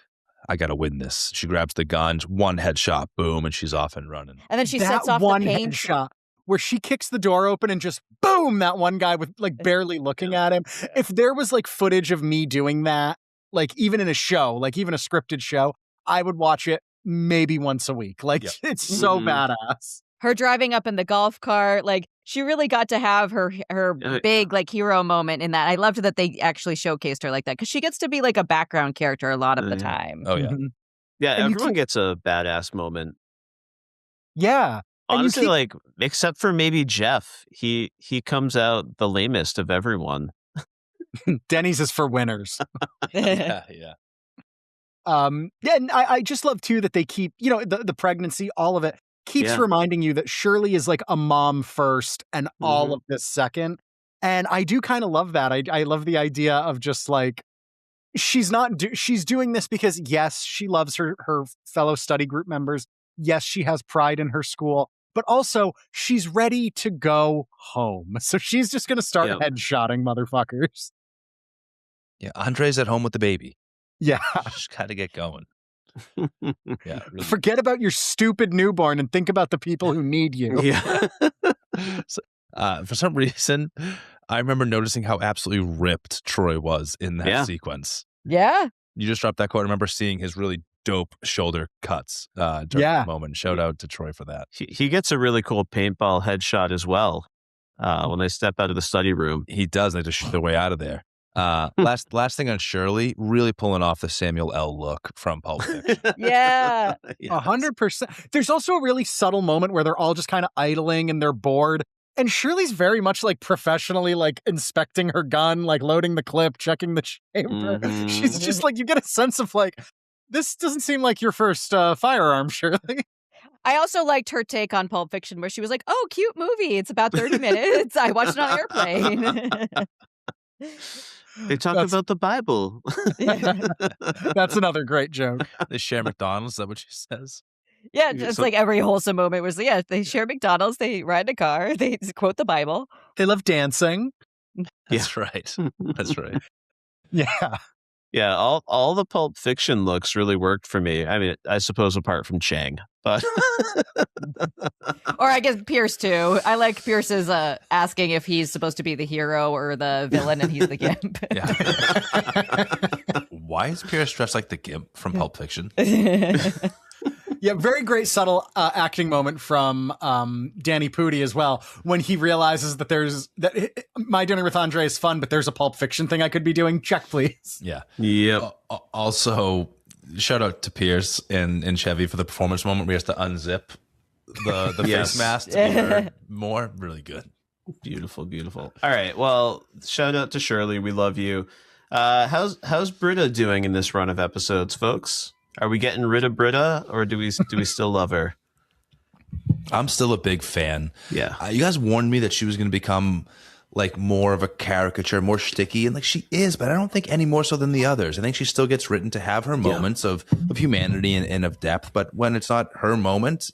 I got to win this. She grabs the gun, one headshot, boom, and she's off and running. And then she that sets off one the paint headshot where she kicks the door open and just boom, that one guy with like barely looking at him. If there was like footage of me doing that, like even in a show, like even a scripted show, I would watch it maybe once a week. Like it's so badass. Her driving up in the golf cart, like she really got to have her big like hero moment in that. I loved that they actually showcased her like that because she gets to be like a background character a lot of the time. Oh yeah, yeah. Everyone gets a badass moment. Yeah, honestly, like except for maybe Jeff, he comes out the lamest of everyone. Denny's is for winners. yeah. And I just love too that they keep, you know, the pregnancy, all of it keeps reminding you that Shirley is like a mom first and all of this second. And I do kind of love that. I love the idea of just like, she's doing this because yes, she loves her fellow study group members. Yes, she has pride in her school, but also she's ready to go home. So she's just going to start headshotting motherfuckers. Yeah. Andre's at home with the baby. Yeah. Just got to get going. Yeah. Really. Forget about your stupid newborn and think about the people who need you. Yeah. So, for some reason, I remember noticing how absolutely ripped Troy was in that sequence. Yeah. You just dropped that quote. I remember seeing his really dope shoulder cuts during that moment. Shout out to Troy for that. He gets a really cool paintball headshot as well when they step out of the study room. He does. They just shoot their way out of there. Last thing on Shirley, really pulling off the Samuel L. look from Pulp Fiction. Yeah. 100%. There's also a really subtle moment where they're all just kind of idling and they're bored. And Shirley's very much like professionally like inspecting her gun, like loading the clip, checking the chamber. She's just like, you get a sense of like, this doesn't seem like your first firearm, Shirley. I also liked her take on Pulp Fiction where she was like, oh, cute movie. It's about 30 minutes. I watched it on an airplane. They talk about the Bible. That's another great joke. They share McDonald's. Is that what she says? Yeah, just like every wholesome moment was, they share McDonald's, they ride in a car, they quote the Bible. They love dancing. That's right. That's right. Yeah. Yeah, all the Pulp Fiction looks really worked for me. I mean, I suppose apart from Chang, but or I guess Pierce too. I like Pierce's asking if he's supposed to be the hero or the villain, and he's the gimp. Yeah. Why is Pierce dressed like the gimp from Pulp Fiction? Yeah, very great subtle acting moment from Danny Pudi as well when he realizes that My Dinner with Andre is fun, but there's a Pulp Fiction thing I could be doing. Check, please. Yeah. Yep. Also, shout out to Pierce and Chevy for the performance moment where he has to unzip the face mask to be heard more. Really good. Beautiful, beautiful. All right. Well, shout out to Shirley. We love you. How's Britta doing in this run of episodes, folks? Are we getting rid of Britta, or do we still love her? I'm still a big fan. Yeah. You guys warned me that she was going to become like more of a caricature, more shticky, and like she is, but I don't think any more so than the others. I think she still gets written to have her moments of humanity and of depth, but when it's not her moment,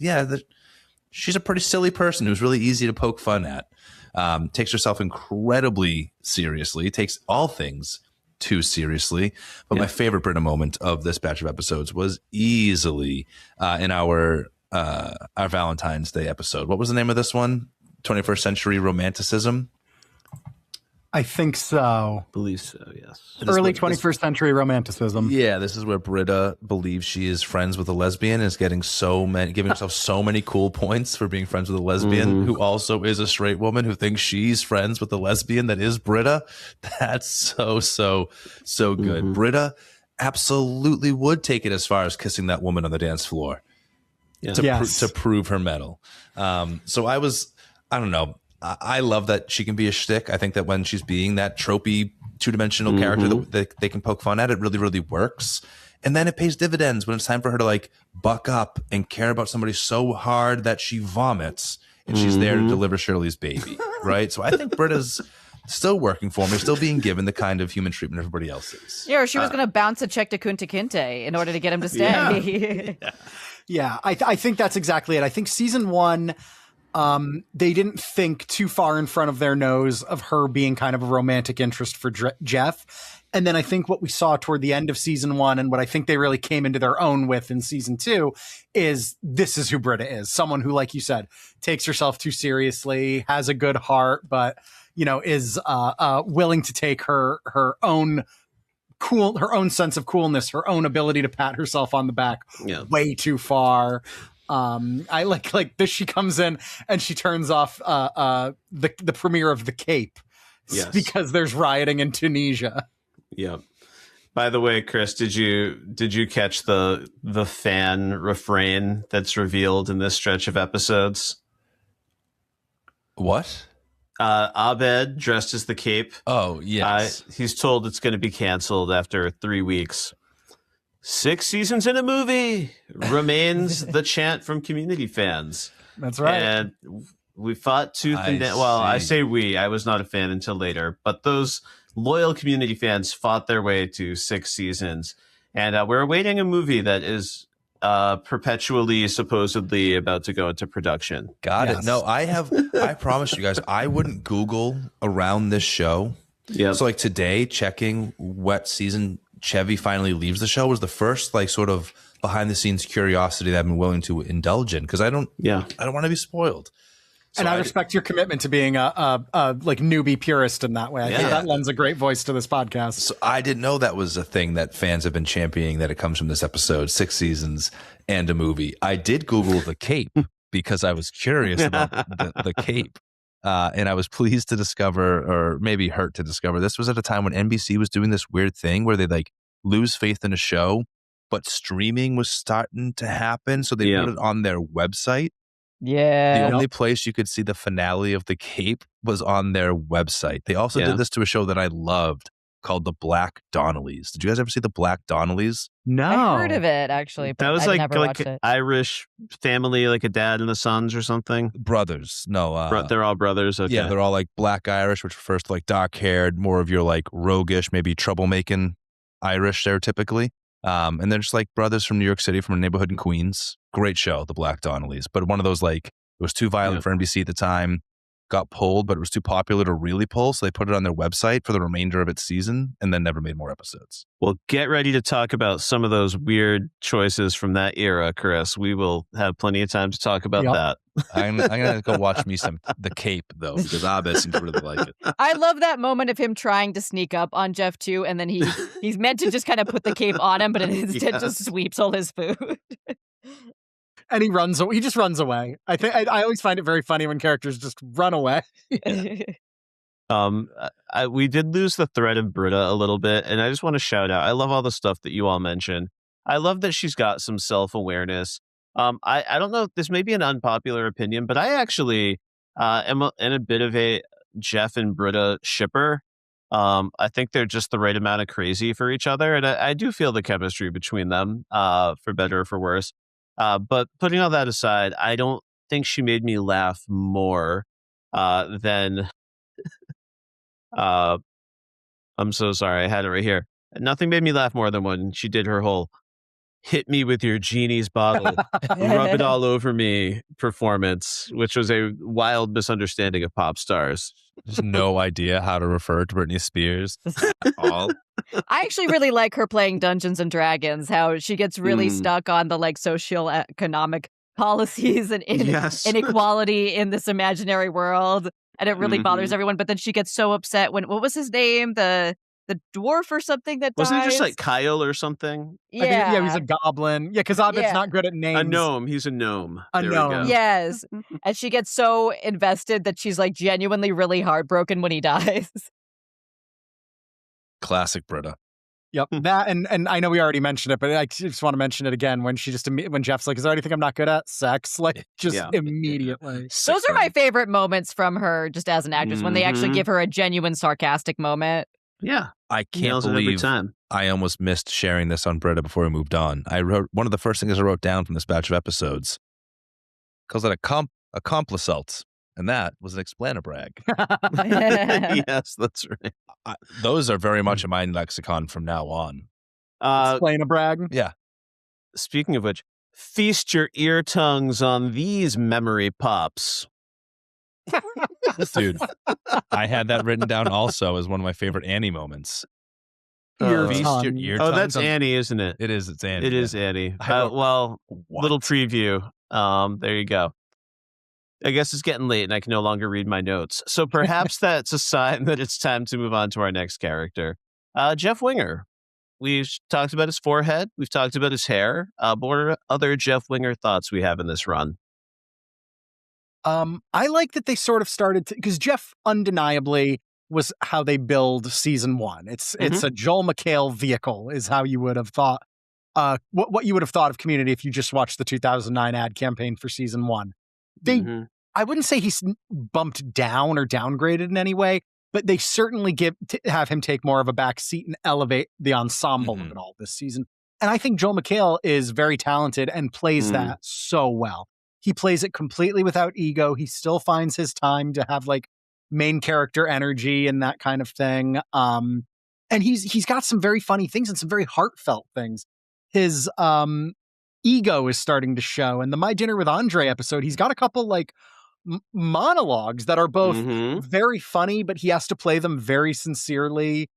she's a pretty silly person who's really easy to poke fun at. Takes herself incredibly seriously, takes all things too seriously. But my favorite Britta moment of this batch of episodes was easily in our Valentine's Day episode. What was the name of this one? 21st Century Romanticism? I think so. Believe so, yes. Early 21st century romanticism. Yeah, this is where Britta believes she is friends with a lesbian and is giving herself so many cool points for being friends with a lesbian who also is a straight woman who thinks she's friends with a lesbian that is Britta. That's so good. Britta absolutely would take it as far as kissing that woman on the dance floor to prove her mettle. So I don't know. I love that she can be a shtick. I think that when she's being that tropey two-dimensional character that they can poke fun at. It really, really works. And then it pays dividends when it's time for her to like buck up and care about somebody so hard that she vomits and she's there to deliver Shirley's baby, right? So I think Britta's still working for me, still being given the kind of human treatment everybody else is. Yeah, or she was going to bounce a check to Kunta Kinte in order to get him to stay. Yeah, I think that's exactly it. I think season 1, they didn't think too far in front of their nose of her being kind of a romantic interest for Jeff. And then I think what we saw toward the end of season 1 and what I think they really came into their own with in season 2 is this is who Britta is. Someone who, like you said, takes herself too seriously, has a good heart, but, you know, is willing to take her own sense of coolness, her own ability to pat herself on the back way too far. I like this. She comes in and she turns off the premiere of The Cape because there's rioting in Tunisia. Yeah. By the way, Kris, did you catch the fan refrain that's revealed in this stretch of episodes? What? Abed dressed as the Cape. Oh, yes. He's told it's going to be canceled after 3 weeks. 6 seasons in a movie remains the chant from community fans. That's right. And we fought tooth and nail. Well, I say we. I was not a fan until later. But those loyal community fans fought their way to 6 seasons. And we're awaiting a movie that is perpetually, supposedly about to go into production. Got it. No, I promise you guys, I wouldn't Google around this show. Yeah. So like today, checking what season Chevy finally leaves the show was the first like sort of behind the scenes curiosity that I've been willing to indulge in because I don't want to be spoiled. So and I respect your commitment to being a like newbie purist in that way. I think that lends a great voice to this podcast. So I didn't know that was a thing that fans have been championing, that it comes from this episode, 6 seasons and a movie. I did Google The Cape because I was curious about the Cape. And I was pleased to discover, or maybe hurt to discover, this was at a time when NBC was doing this weird thing where they like lose faith in a show, but streaming was starting to happen. So they put it on their website. Yeah. The only place you could see the finale of The Cape was on their website. They also did this to a show that I loved called The Black Donnellys. Did you guys ever see The Black Donnellys? No. I heard of it, actually. But that was I've never watched an it. Irish family, like a dad and the sons or something. Brothers. No. They're all brothers. Okay. Yeah, they're all like black Irish, which refers to like dark haired, more of your like roguish, maybe troublemaking Irish stereotypically. And they're just like brothers from New York City, from a neighborhood in Queens. Great show, The Black Donnellys. But one of those, like, it was too violent for NBC at the time, got pulled, but it was too popular to really pull. So they put it on their website for the remainder of its season and then never made more episodes. Well, get ready to talk about some of those weird choices from that era, Kris. We will have plenty of time to talk about that. I'm going to go watch me some The Cape, though, because Abed seems to really like it. I love that moment of him trying to sneak up on Jeff, too, and then he's meant to just kind of put the cape on him, but instead just sweeps all his food. And he just runs away. I always find it very funny when characters just run away. We did lose the thread of Britta a little bit, and I just want to shout out, I love all the stuff that you all mentioned. I love that she's got some self-awareness. I don't know, this may be an unpopular opinion, but I actually am in a bit of a Jeff and Britta shipper. I think they're just the right amount of crazy for each other, and I do feel the chemistry between them, for better or for worse. But putting all that aside, I don't think she made me laugh more than... I'm so sorry, I had it right here. Nothing made me laugh more than when she did her whole "hit me with your genie's bottle, rub it all over me" performance, which was a wild misunderstanding of pop stars. Just no idea how to refer to Britney Spears at all. I actually really like her playing Dungeons and Dragons, how she gets really stuck on the like socio-economic policies and inequality in this imaginary world. And it really bothers everyone. But then she gets so upset when, what was his name? The dwarf or something that Wasn't dies? it just like Kyle or something? Yeah. He's a goblin. Yeah, because Abed's not good at names. A gnome. He's a gnome. A gnome. We go. Yes. And she gets so invested that she's like genuinely really heartbroken when he dies. Classic Britta. Yep. That and I know we already mentioned it, but I just want to mention it again when when Jeff's like, "Is there anything I'm not good at?" Sex, like just immediately. Those are my favorite moments from her, just as an actress, when they actually give her a genuine sarcastic moment. Yeah. I can't Nails it every believe time. I almost missed sharing this on Brita before we moved on. I wrote one of the first things I wrote down from this batch of episodes calls it a complisult, and that was an explanabrag. Yes, that's right. Those are very much in my lexicon from now on. Explain a brag. Yeah. Speaking of which, feast your ear tongues on these memory pops. Dude, I had that written down also as one of my favorite Annie moments. Ear Feast your tongue. ear Oh, tongues that's on- Annie, isn't it? It is. It's Annie. It is yeah. Annie. I wrote, Well, what? little preview. There you go. I guess it's getting late and I can no longer read my notes. So perhaps that's a sign that it's time to move on to our next character. Jeff Winger. We've talked about his forehead. We've talked about his hair. What are other Jeff Winger thoughts we have in this run? I like that they sort of started to, because Jeff undeniably was how they build season one. It's a Joel McHale vehicle, is how you would have thought. What you would have thought of Community if you just watched the 2009 ad campaign for season one. I wouldn't say he's bumped down or downgraded in any way, but they certainly have him take more of a back seat and elevate the ensemble of it all this season. And I think Joel McHale is very talented and plays that so well. He plays it completely without ego. He still finds his time to have like main character energy and that kind of thing. And he's got some very funny things and some very heartfelt things. His ego is starting to show. And the My Dinner with Andre episode, he's got a couple like monologues that are both very funny, but he has to play them very sincerely.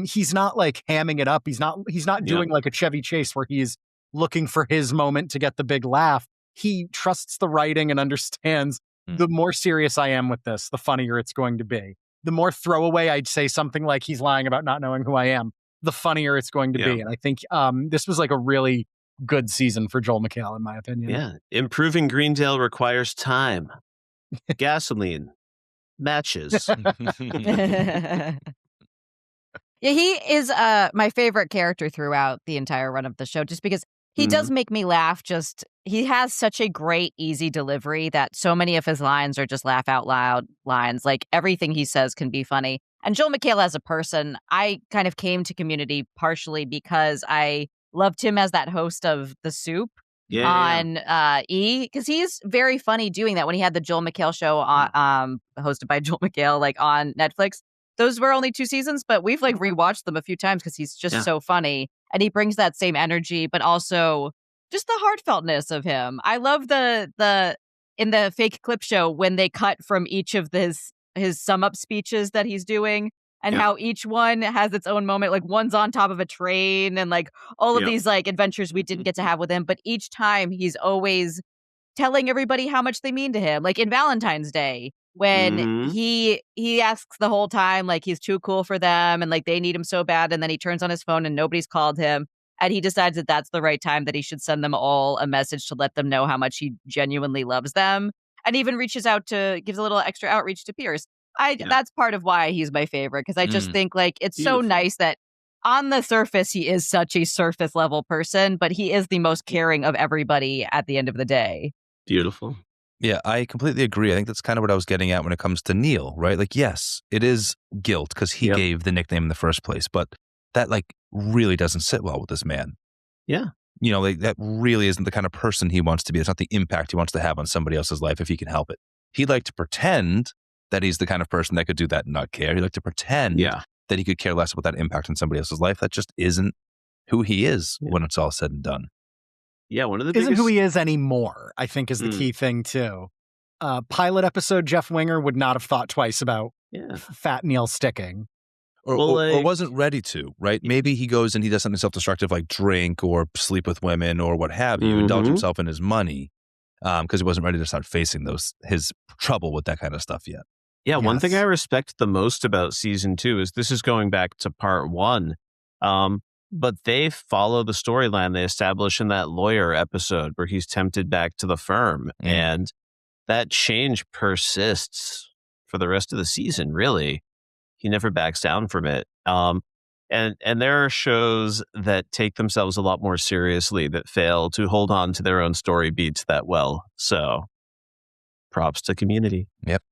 He's not like hamming it up. He's not doing like a Chevy Chase where he's looking for his moment to get the big laugh. He trusts the writing and understands the more serious I am with this, the funnier it's going to be. The more throwaway I'd say something like he's lying about not knowing who I am, the funnier it's going to be. And I think this was like a really good season for Joel McHale, in my opinion. Yeah. Improving Greendale requires time, gasoline, matches. Yeah, he is my favorite character throughout the entire run of the show, just because he does make me laugh. He has such a great, easy delivery that so many of his lines are just laugh out loud lines. Like everything he says can be funny. And Joel McHale as a person, I kind of came to Community partially because I loved him as that host of The Soup on E, because he's very funny doing that. When he had the Joel McHale show on, hosted by Joel McHale, like on Netflix. Those were only 2 seasons, but we've like rewatched them a few times because he's just so funny. And he brings that same energy, but also just the heartfeltness of him. I love in the fake clip show when they cut from each of his sum up speeches that he's doing and how each one has its own moment. Like one's on top of a train and like all of these like adventures we didn't get to have with him. But each time he's always telling everybody how much they mean to him. Like in Valentine's Day, when he asks the whole time, like he's too cool for them and like they need him so bad. And then he turns on his phone and nobody's called him. And he decides that that's the right time that he should send them all a message to let them know how much he genuinely loves them. And even reaches out gives a little extra outreach to Pierce. That's part of why he's my favorite. Cause I just think like, it's so nice that on the surface, he is such a surface level person, but he is the most caring of everybody at the end of the day. Beautiful. Yeah, I completely agree. I think that's kind of what I was getting at when it comes to Neil, right? Like, yes, it is guilt because he gave the nickname in the first place, but that like really doesn't sit well with this man. Yeah. You know, like that really isn't the kind of person he wants to be. It's not the impact he wants to have on somebody else's life if he can help it. He'd like to pretend that he's the kind of person that could do that and not care. He'd like to pretend that he could care less about that impact on somebody else's life. That just isn't who he is when it's all said and done. Yeah, one of the isn't biggest... who he is anymore, I think, is the key thing, too. Pilot episode, Jeff Winger would not have thought twice about Fat Neil sticking. Or wasn't ready to, right? Maybe he goes and he does something self-destructive like drink or sleep with women or what have you, indulge himself in his money because he wasn't ready to start facing his trouble with that kind of stuff yet. Yeah, one thing I respect the most about season 2 is this is going back to part 1. But they follow the storyline they establish in that lawyer episode where he's tempted back to the firm. And that change persists for the rest of the season, really. He never backs down from it. And there are shows that take themselves a lot more seriously that fail to hold on to their own story beats that well. So props to Community. Yep.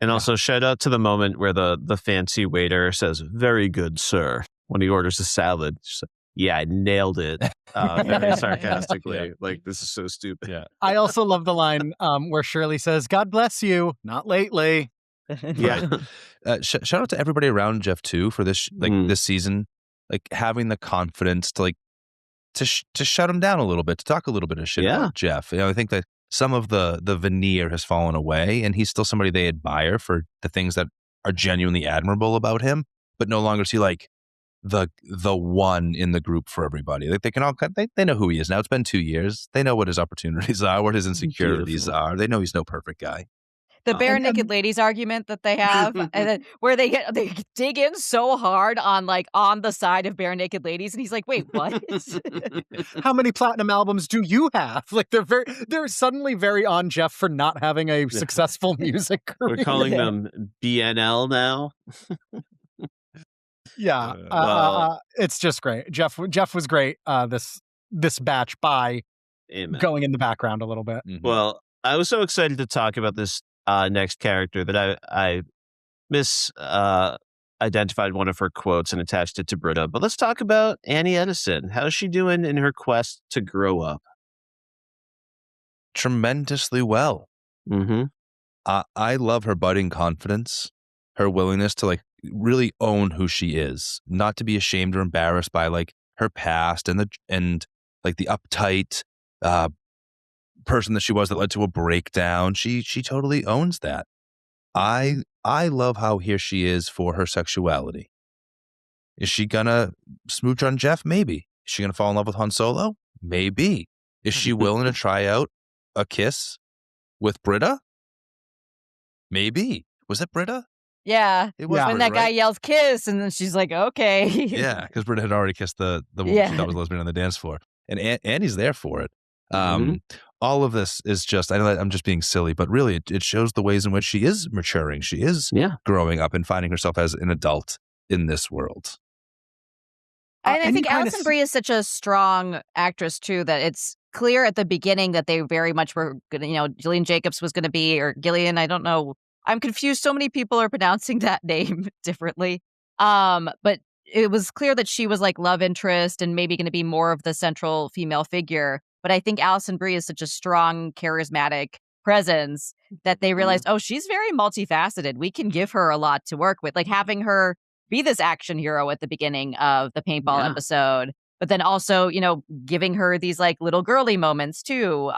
And also shout out to the moment where the fancy waiter says, "Very good, sir," when he orders a salad. She's like, yeah, I nailed it. Very sarcastically. Like, this is so stupid. Yeah. I also love the line where Shirley says, "God bless you, not lately." Yeah. Shout out to everybody around Jeff too for this this season, like having the confidence to to shut him down a little bit, to talk a little bit of shit about Jeff. I think that some of the veneer has fallen away, and he's still somebody they admire for the things that are genuinely admirable about him, but no longer is he like the one in the group for everybody. Like they can all they know who he is now. It's been 2 years. They know what his opportunities are, what his insecurities are. They know he's no perfect guy. The bare naked ladies argument that they have, and then where they dig in so hard on the side of bare naked ladies, and he's like, "Wait, what? How many platinum albums do you have?" Like they're suddenly very on Jeff for not having a successful music career. We're calling them BNL now. Yeah, it's just great. Jeff was great. This batch by going in the background a little bit. Mm-hmm. Well, I was so excited to talk about this next character that I identified one of her quotes and attached it to Britta. But let's talk about Annie Edison. How's she doing in her quest to grow up? Tremendously well. Mm-hmm. I love her budding confidence, her willingness to really own who she is, not to be ashamed or embarrassed by her past and the uptight person that she was that led to a breakdown. She totally owns that. I love how here she is for her sexuality. Is she gonna smooch on Jeff? Maybe. Is she gonna fall in love with Han Solo? Maybe. Is she willing to try out a kiss with Britta? Maybe. Was it Britta? Yeah. It was when Britta, that guy right? yells "kiss," and then she's like, "Okay." Yeah, because Britta had already kissed the woman she thought was lesbian on the dance floor, and Annie's there for it. All of this is just, I know that I'm just being silly, but really it shows the ways in which she is maturing. She is growing up and finding herself as an adult in this world. And I think Alison Brie is such a strong actress too, that it's clear at the beginning that they very much were gonna, Gillian Jacobs was going to be, or Gillian, I don't know. I'm confused. So many people are pronouncing that name differently. But it was clear that she was love interest and maybe going to be more of the central female figure. But I think Alison Brie is such a strong, charismatic presence that they realized, oh, she's very multifaceted. We can give her a lot to work with. Having her be this action hero at the beginning of the paintball episode, but then also, giving her these little girly moments too,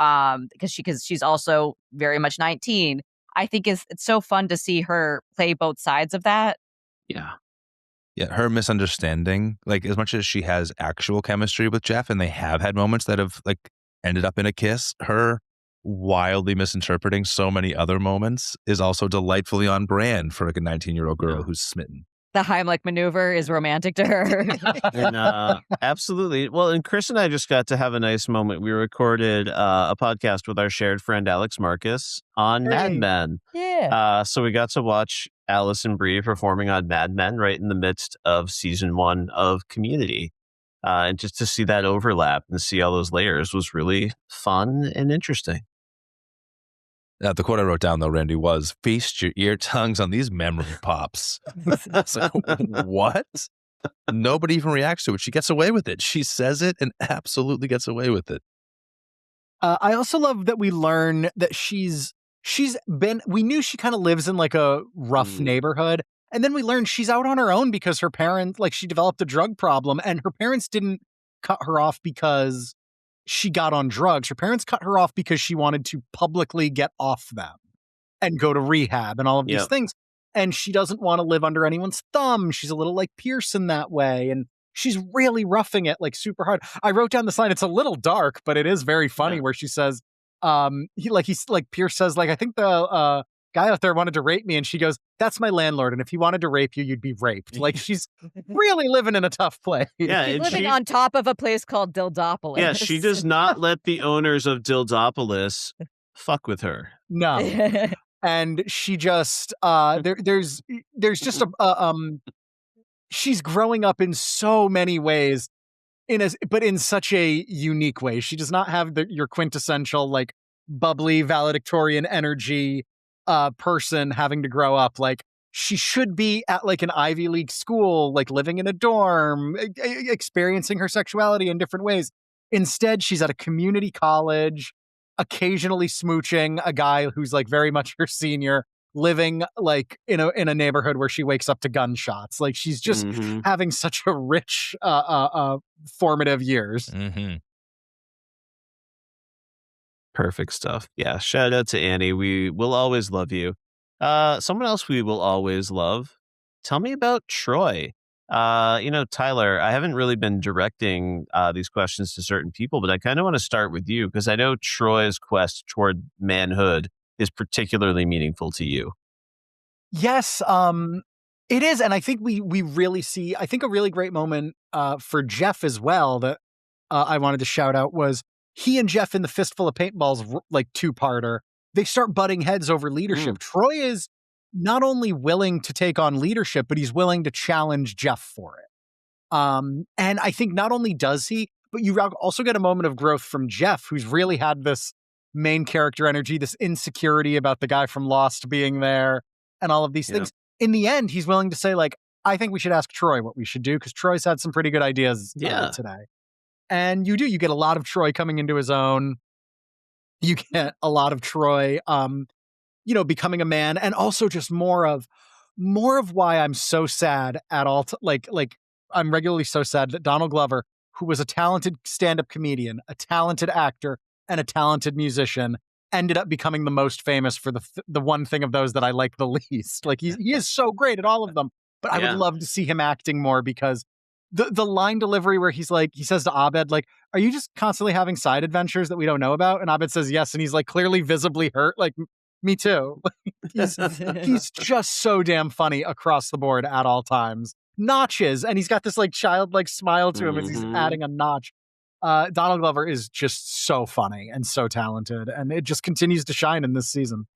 because she's also very much 19. I think it's so fun to see her play both sides of that. Yeah. Yeah, her misunderstanding, as much as she has actual chemistry with Jeff, and they have had moments that have ended up in a kiss, her wildly misinterpreting so many other moments is also delightfully on brand for a 19-year-old girl who's smitten. The Heimlich maneuver is romantic to her. And absolutely. Well, and Kris and I just got to have a nice moment. We recorded a podcast with our shared friend Alex Marcus on Mad Men. Yeah. So we got to watch Alison Brie performing on Mad Men right in the midst of season 1 of Community. And just to see that overlap and see all those layers was really fun and interesting. The quote I wrote down, though, Randy, was, "Feast your ear tongues on these memory pops." It's what? Nobody even reacts to it. She gets away with it. She says it and absolutely gets away with it. I also love that we learn that we knew she kind of lives in a rough neighborhood. And then we learned she's out on her own because her parents, she developed a drug problem, and her parents didn't cut her off because she got on drugs. Her parents cut her off because she wanted to publicly get off them and go to rehab and all of these things. And she doesn't want to live under anyone's thumb. She's a little like Pierce in that way. And she's really roughing it super hard. I wrote down this line. It's a little dark, but it is very funny where she says, Pierce says, I think the guy out there wanted to rape me. And she goes, "That's my landlord. And if he wanted to rape you, you'd be raped." She's really living in a tough place. Yeah, she's living on top of a place called Dildopolis. Yeah, she does not let the owners of Dildopolis fuck with her. No. And she just, there's just she's growing up in so many ways, but in such a unique way. She does not have your quintessential, bubbly valedictorian energy. person having to grow up. Like, she should be at like an Ivy League school, like living in a dorm, experiencing her sexuality in different ways. Instead, she's at a community college, occasionally smooching a guy who's like very much her senior, living like in a neighborhood where she wakes up to gunshots. Like, she's just having such a rich formative years. Perfect stuff. Yeah, shout out to Annie. We will always love you. Someone else we will always love. Tell me about Troy. Tyler, I haven't really been directing these questions to certain people, but I kind of want to start with you because I know Troy's quest toward manhood is particularly meaningful to you. Yes, it is. And I think we really see, I think a really great moment for Jeff as well that I wanted to shout out was he and Jeff in the Fistful of Paintballs, like two-parter, they start butting heads over leadership. Troy is not only willing to take on leadership, but he's willing to challenge Jeff for it. And I think not only does he, but you also get a moment of growth from Jeff, who's really had this main character energy, this insecurity about the guy from Lost being there and all of these things. In the end, he's willing to say, like, I think we should ask Troy what we should do because Troy's had some pretty good ideas today. And you get a lot of Troy coming into his own. You get a lot of Troy, becoming a man, and also just more of why I'm so sad at all. I'm regularly so sad that Donald Glover, who was a talented stand-up comedian, a talented actor, and a talented musician, ended up becoming the most famous for the one thing of those that I like the least. Like, he is so great at all of them, but I would love to see him acting more because the line delivery where he says to Abed, like, are you just constantly having side adventures that we don't know about? And Abed says yes, and he's like clearly visibly hurt, like, me too. He's just so damn funny across the board at all times. Notches, and he's got this like childlike smile to him as he's adding a notch. Donald Glover is just so funny and so talented, and it just continues to shine in this season.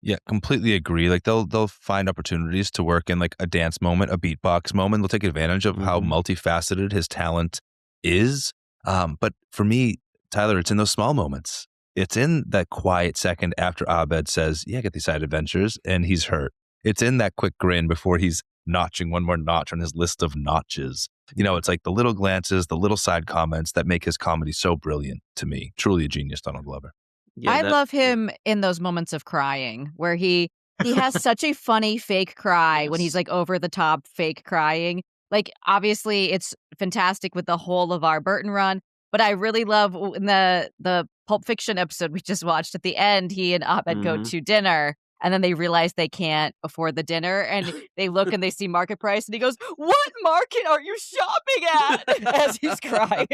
Yeah, completely agree. Like, they'll find opportunities to work in like a dance moment, a beatbox moment. They'll take advantage of how multifaceted his talent is. But for me, Tyler, it's in those small moments. It's in that quiet second after Abed says, yeah, get these side adventures, and he's hurt. It's in that quick grin before he's notching one more notch on his list of notches. It's like the little glances, the little side comments that make his comedy so brilliant to me. Truly a genius, Donald Glover. Yeah, I love him in those moments of crying where he has such a funny fake cry when he's like over the top fake crying. Like, obviously it's fantastic with the whole LeVar Burton run, but I really love in the Pulp Fiction episode we just watched at the end, he and Abed go to dinner and then they realize they can't afford the dinner and they look and they see market price and he goes, "What market are you shopping at?" as he's crying.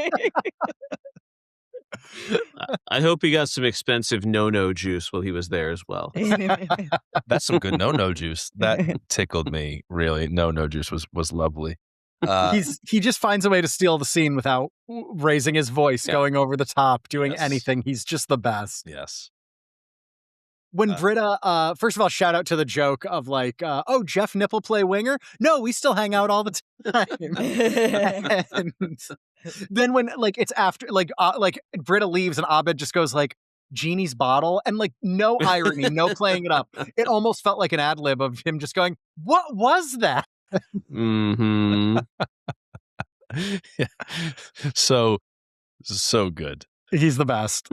I hope he got some expensive no-no juice while he was there as well. That's some good no-no juice. That tickled me, really. No-no juice was lovely. He just finds a way to steal the scene without raising his voice, going over the top, doing anything. He's just the best. Yes. When Britta, first of all, shout out to the joke of like, oh, Jeff Nipple play winger? No, we still hang out all the time. And then when like it's after like Britta leaves and Abed just goes like, Genie's bottle, and like no irony, no playing it up. It almost felt like an ad lib of him just going, "What was that?" Yeah. So good. He's the best.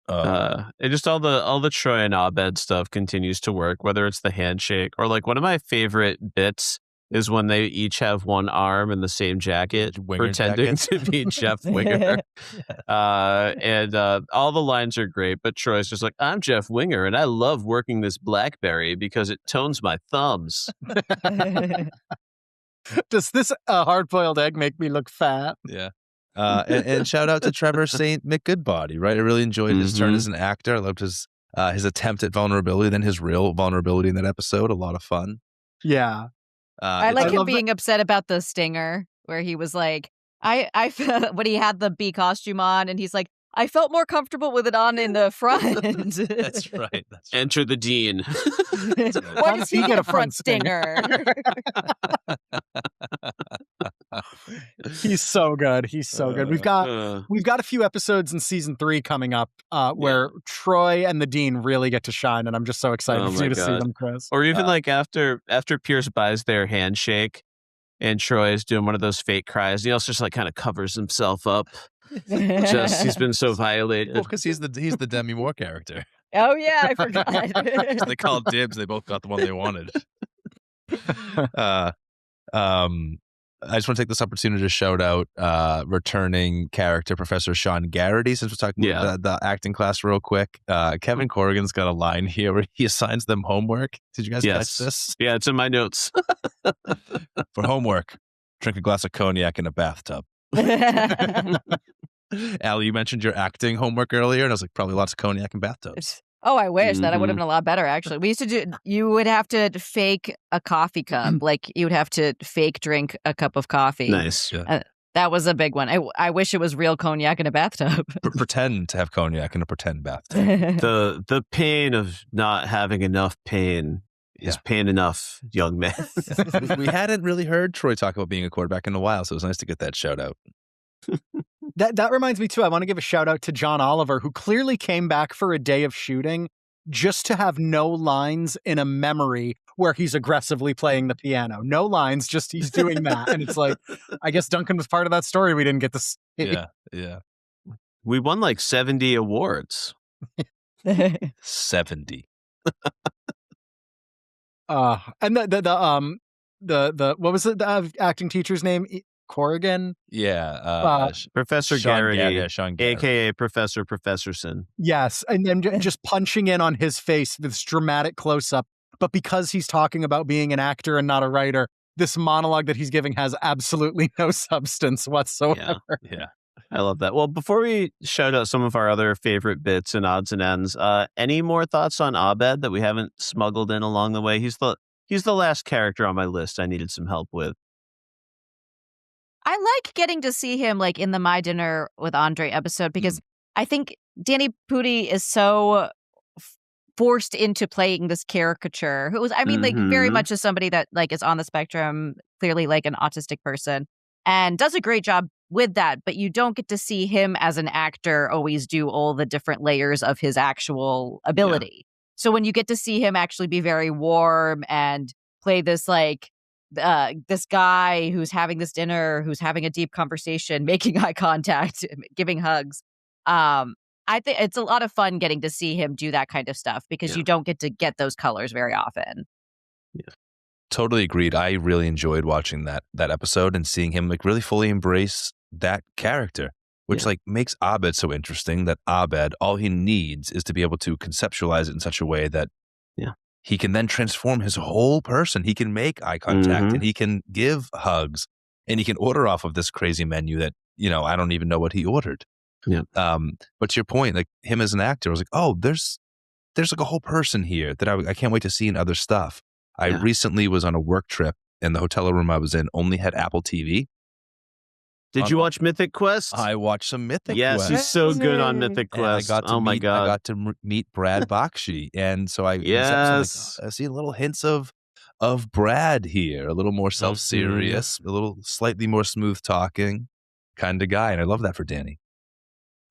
And just all the Troy and Abed stuff continues to work, whether it's the handshake or like one of my favorite bits is when they each have one arm in the same jacket, pretending to be Jeff Winger. And all the lines are great, but Troy's just like, I'm Jeff Winger and I love working this BlackBerry because it tones my thumbs. Does this hard-boiled egg make me look fat? Yeah. And shout out to Trevor St. McGoodbody, right? I really enjoyed his turn as an actor. I loved his attempt at vulnerability, then his real vulnerability in that episode. A lot of fun. Yeah. I like him being upset about the stinger, where he was like, I when he had the bee costume on, and he's like, I felt more comfortable with it on in the front. That's right. Enter the dean. Why does he get a front stinger? He's so good. He's so good. We've got a few episodes in season 3 coming up where Troy and the Dean really get to shine, and I'm just so excited for you to see them, Kris. Or even like after Pierce buys their handshake, and Troy is doing one of those fake cries. He also just like kind of covers himself up. He's been so violated. Well, because he's the Demi Moore character. Oh yeah, I forgot. So they called dibs. They both got the one they wanted. I just want to take this opportunity to shout out returning character Professor Sean Garrity, since we're talking about the acting class real quick. Kevin Corrigan's got a line here where he assigns them homework. Did you guys catch this? Yeah, it's in my notes. For homework, drink a glass of cognac in a bathtub. Allie, you mentioned your acting homework earlier, and I was like, probably lots of cognac in bathtubs. Oh, I wish that would have been a lot better, actually. We used to you would have to fake a coffee cup. Like, you would have to fake drink a cup of coffee. Nice. Yeah. That was a big one. I wish it was real cognac in a bathtub. Pretend to have cognac in a pretend bathtub. The pain of not having enough pain is pain enough, young man. We hadn't really heard Troy talk about being a quarterback in a while, so it was nice to get that shout out. That reminds me, too, I want to give a shout out to John Oliver, who clearly came back for a day of shooting just to have no lines in a memory where he's aggressively playing the piano. No lines, just he's doing that. And it's like, I guess Duncan was part of that story we didn't get to see. Yeah. We won like 70 awards. 70. And the what was the acting teacher's name? Corrigan? Yeah. Professor Sean Garrity, Sean Garrity. a.k.a. Professor Professorson. Yes, and then just punching in on his face, this dramatic close-up. But because he's talking about being an actor and not a writer, this monologue that he's giving has absolutely no substance whatsoever. Yeah. I love that. Well, before we shout out some of our other favorite bits and odds and ends, any more thoughts on Abed that we haven't smuggled in along the way? He's the last character on my list I needed some help with. I like getting to see him like in the My Dinner with Andre episode, because I think Danny Pudi is so forced into playing this caricature who was, I mean, like very much as somebody that like is on the spectrum, clearly like an autistic person, and does a great job with that. But you don't get to see him as an actor always do all the different layers of his actual ability. Yeah. So when you get to see him actually be very warm and play this like this guy who's having this dinner, who's having a deep conversation, making eye contact, giving hugs. I think it's a lot of fun getting to see him do that kind of stuff, because you don't get those colors very often. Yeah. Totally agreed. I really enjoyed watching that episode and seeing him like really fully embrace that character, which like makes Abed so interesting. That Abed, all he needs is to be able to conceptualize it in such a way that he can then transform his whole person. He can make eye contact and he can give hugs and he can order off of this crazy menu that, I don't even know what he ordered. Yeah. But to your point, like him as an actor, I was like, oh, there's like a whole person here that I can't wait to see in other stuff. I recently was on a work trip and the hotel room I was in only had Apple TV. Did you watch Mythic Quest? I watched some Mythic Quest. Yes, he's so good on Mythic Quest. I got to meet Brad Bakshi. And so I see little hints of Brad here, a little more self-serious, a little slightly more smooth talking kind of guy. And I love that for Danny.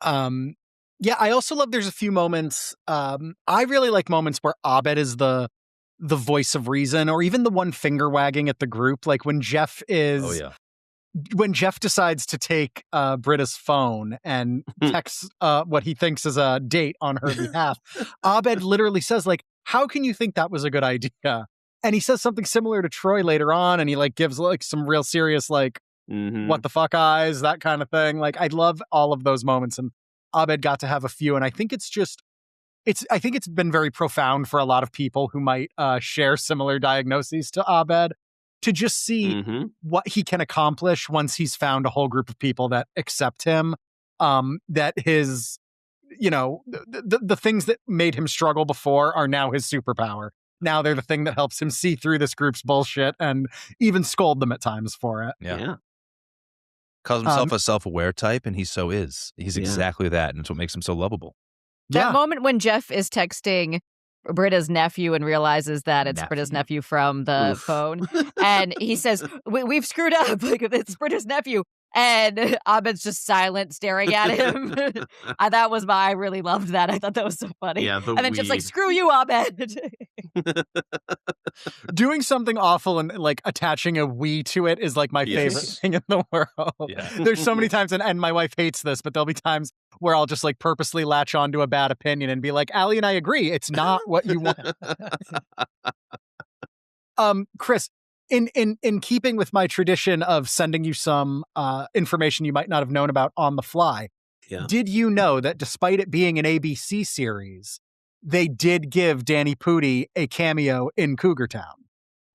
I also love there's a few moments. I really like moments where Abed is the voice of reason, or even the one finger wagging at the group. Like when Jeff is... When Jeff decides to take Britta's phone and texts what he thinks is a date on her behalf, Abed literally says, like, how can you think that was a good idea? And he says something similar to Troy later on, and he like gives like some real serious like what the fuck eyes, that kind of thing. Like, I love all of those moments, and Abed got to have a few, and I think it's been very profound for a lot of people who might share similar diagnoses to Abed, to just see what he can accomplish once he's found a whole group of people that accept him, that his, the things that made him struggle before are now his superpower. Now they're the thing that helps him see through this group's bullshit and even scold them at times for it. Yeah. Calls himself a self-aware type, and he so is. He's exactly that, and it's what makes him so lovable. That moment when Jeff is texting Britta's nephew and realizes that it's Britta's nephew from the phone. And he says, we've screwed up. Like, it's Britta's nephew. And Abed's just silent, staring at him. I really loved that. I thought that was so funny. Yeah, and then just like, screw you, Abed. Doing something awful and like attaching a we to it is like my favorite thing in the world. Yeah. There's so many times, and my wife hates this, but there'll be times where I'll just like purposely latch on to a bad opinion and be like, Allie and I agree, it's not what you want. Kris, in keeping with my tradition of sending you some information you might not have known about on the fly, did you know that despite it being an ABC series, they did give Danny Pudi a cameo in Cougar Town?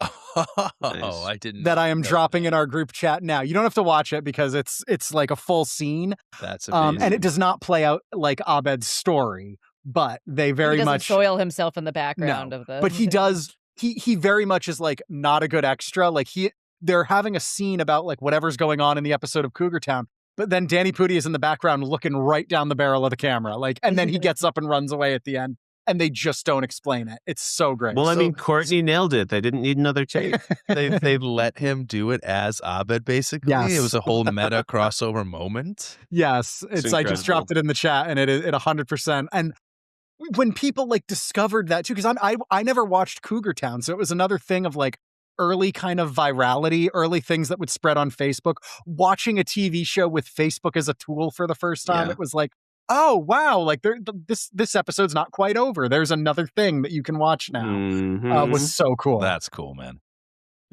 Oh, I didn't. That I am dropping in our group chat now. You don't have to watch it because it's like a full scene. That's amazing. And it does not play out like Abed's story, but they very he doesn't much soil himself in the background of the. But he does. He very much is like not a good extra. Like they're having a scene about like whatever's going on in the episode of Cougar Town, but then Danny Pudi is in the background looking right down the barrel of the camera. Like, and then he gets up and runs away at the end. And they just don't explain it. It's so great. Well, I mean, Courtney nailed it. They didn't need another take. they let him do it as Abed, basically. Yes. It was a whole meta crossover moment. Yes, It's I just dropped it in the chat, and it 100%. And when people like discovered that too, because I never watched Cougar Town, so it was another thing of like early kind of virality, early things that would spread on Facebook. Watching a TV show with Facebook as a tool for the first time, it was like, oh, wow, like this episode's not quite over. There's another thing that you can watch now. Was so cool. That's cool, man.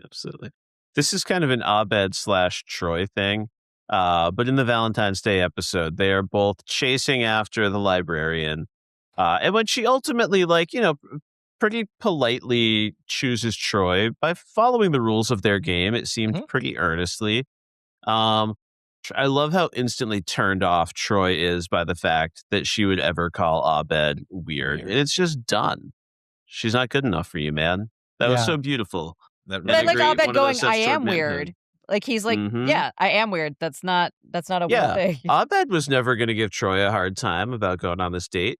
Absolutely. This is kind of an Abed/Troy thing. But in the Valentine's Day episode, they are both chasing after the librarian. And when she ultimately, like, pretty politely chooses Troy by following the rules of their game, it seemed pretty earnestly. I love how instantly turned off Troy is by the fact that she would ever call Abed weird. It's just done. She's not good enough for you, man. That was so beautiful. But I like Abed going, I am weird. Like, he's like, yeah, I am weird. That's not a weird thing. Abed was never going to give Troy a hard time about going on this date.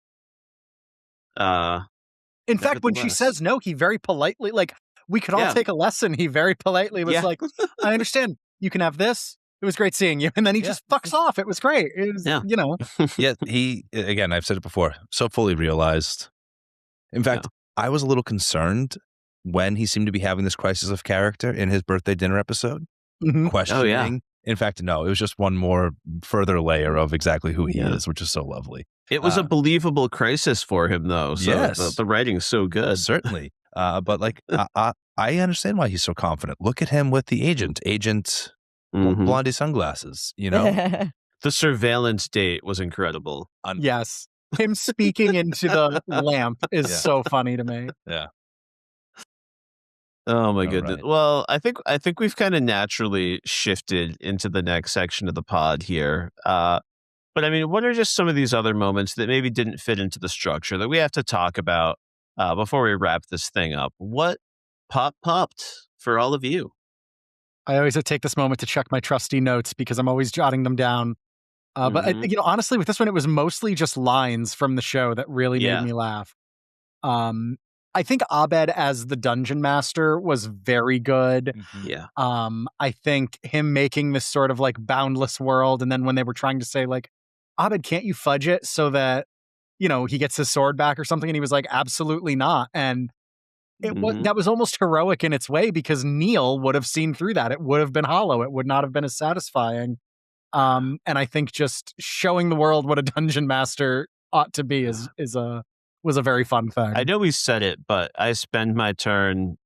In fact, when she says no, he very politely, like, we could all take a lesson. He very politely was like, I understand. You can have this. It was great seeing you. And then he just fucks off. It was great. It was, Yeah, he, again, I've said it before, so fully realized. In fact, I was a little concerned when he seemed to be having this crisis of character in his birthday dinner episode. Questioning. Oh, yeah. In fact, no, it was just one more further layer of exactly who he is, which is so lovely. It was a believable crisis for him, though. So the writing's so good. Certainly. But like, I understand why he's so confident. Look at him with the agent. Blondie sunglasses, The surveillance date was incredible. Yes. Him speaking into the lamp is so funny to me. Yeah. Oh my goodness. Right. Well, I think we've kind of naturally shifted into the next section of the pod here. But I mean, what are just some of these other moments that maybe didn't fit into the structure that we have to talk about before we wrap this thing up? What popped for all of you? I always take this moment to check my trusty notes because I'm always jotting them down. But honestly, with this one, it was mostly just lines from the show that really made me laugh. I think Abed as the dungeon master was very good. Yeah. I think him making this sort of like boundless world, and then when they were trying to say like, Abed, can't you fudge it so that he gets his sword back or something, and he was like, absolutely not. And that was almost heroic in its way because Neil would have seen through that. It would have been hollow. It would not have been as satisfying. And I think just showing the world what a dungeon master ought to be was a very fun thing. I know we said it, but I use my turn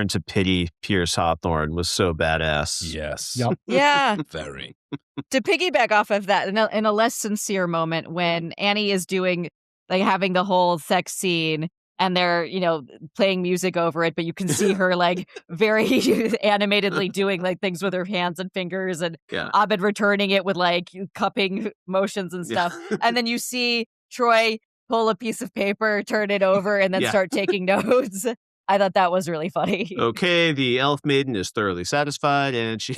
to pity Pierce Hawthorne was so badass. Yes. Yep. Yeah. Very. To piggyback off of that, in a less sincere moment when Annie is doing, like, having the whole sex scene and they're, playing music over it, but you can see her like very animatedly doing like things with her hands and fingers, and Abed returning it with like cupping motions and stuff. And then you see Troy pull a piece of paper, turn it over, and then start taking notes. I thought that was really funny. Okay, the elf maiden is thoroughly satisfied, and she...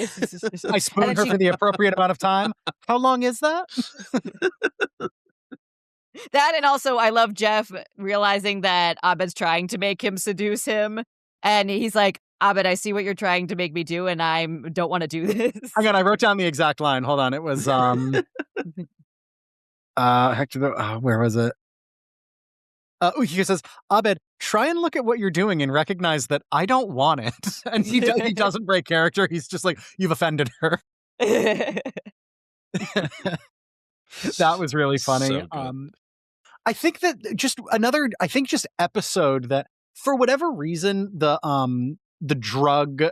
I spooned her for the appropriate amount of time. How long is that? That, and also I love Jeff realizing that Abed's trying to make him seduce him. And he's like, Abed, I see what you're trying to make me do, and I don't want to do this. Hang on, I wrote down the exact line. Hold on. It was Hector, where was it? He says, Abed, try and look at what you're doing and recognize that I don't want it. And he doesn't break character. He's just like, you've offended her. That was really funny. So I think that just episode that for whatever reason, the drug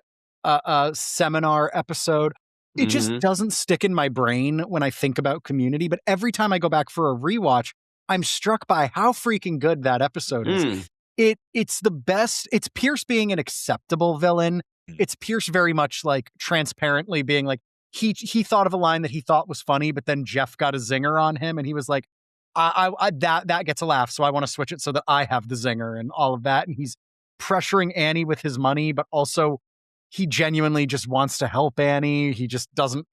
seminar episode, it just doesn't stick in my brain when I think about Community. But every time I go back for a rewatch, I'm struck by how freaking good that episode is. It's the best. It's Pierce being an acceptable villain. It's Pierce very much like transparently being like, he thought of a line that he thought was funny, but then Jeff got a zinger on him, and he was like, that gets a laugh, so I want to switch it so that I have the zinger and all of that. And he's pressuring Annie with his money, but also he genuinely just wants to help Annie. He doesn't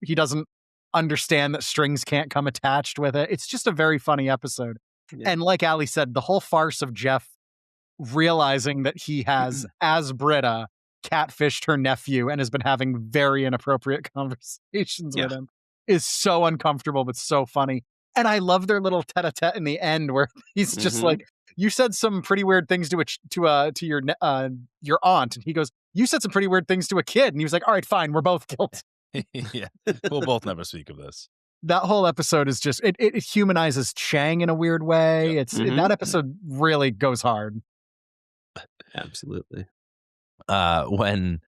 understand that strings can't come attached with it. It's just a very funny episode. Yeah. And like Allie said, the whole farce of Jeff realizing that he has, as Britta, catfished her nephew and has been having very inappropriate conversations with him is so uncomfortable, but so funny. And I love their little tete-a-tete in the end where he's just like, you said some pretty weird things to your aunt. And he goes, you said some pretty weird things to a kid. And he was like, all right, fine. We're both guilty. Yeah. We'll both never speak of this. That whole episode is just, it humanizes Chang in a weird way. Yep. That episode really goes hard. Absolutely. When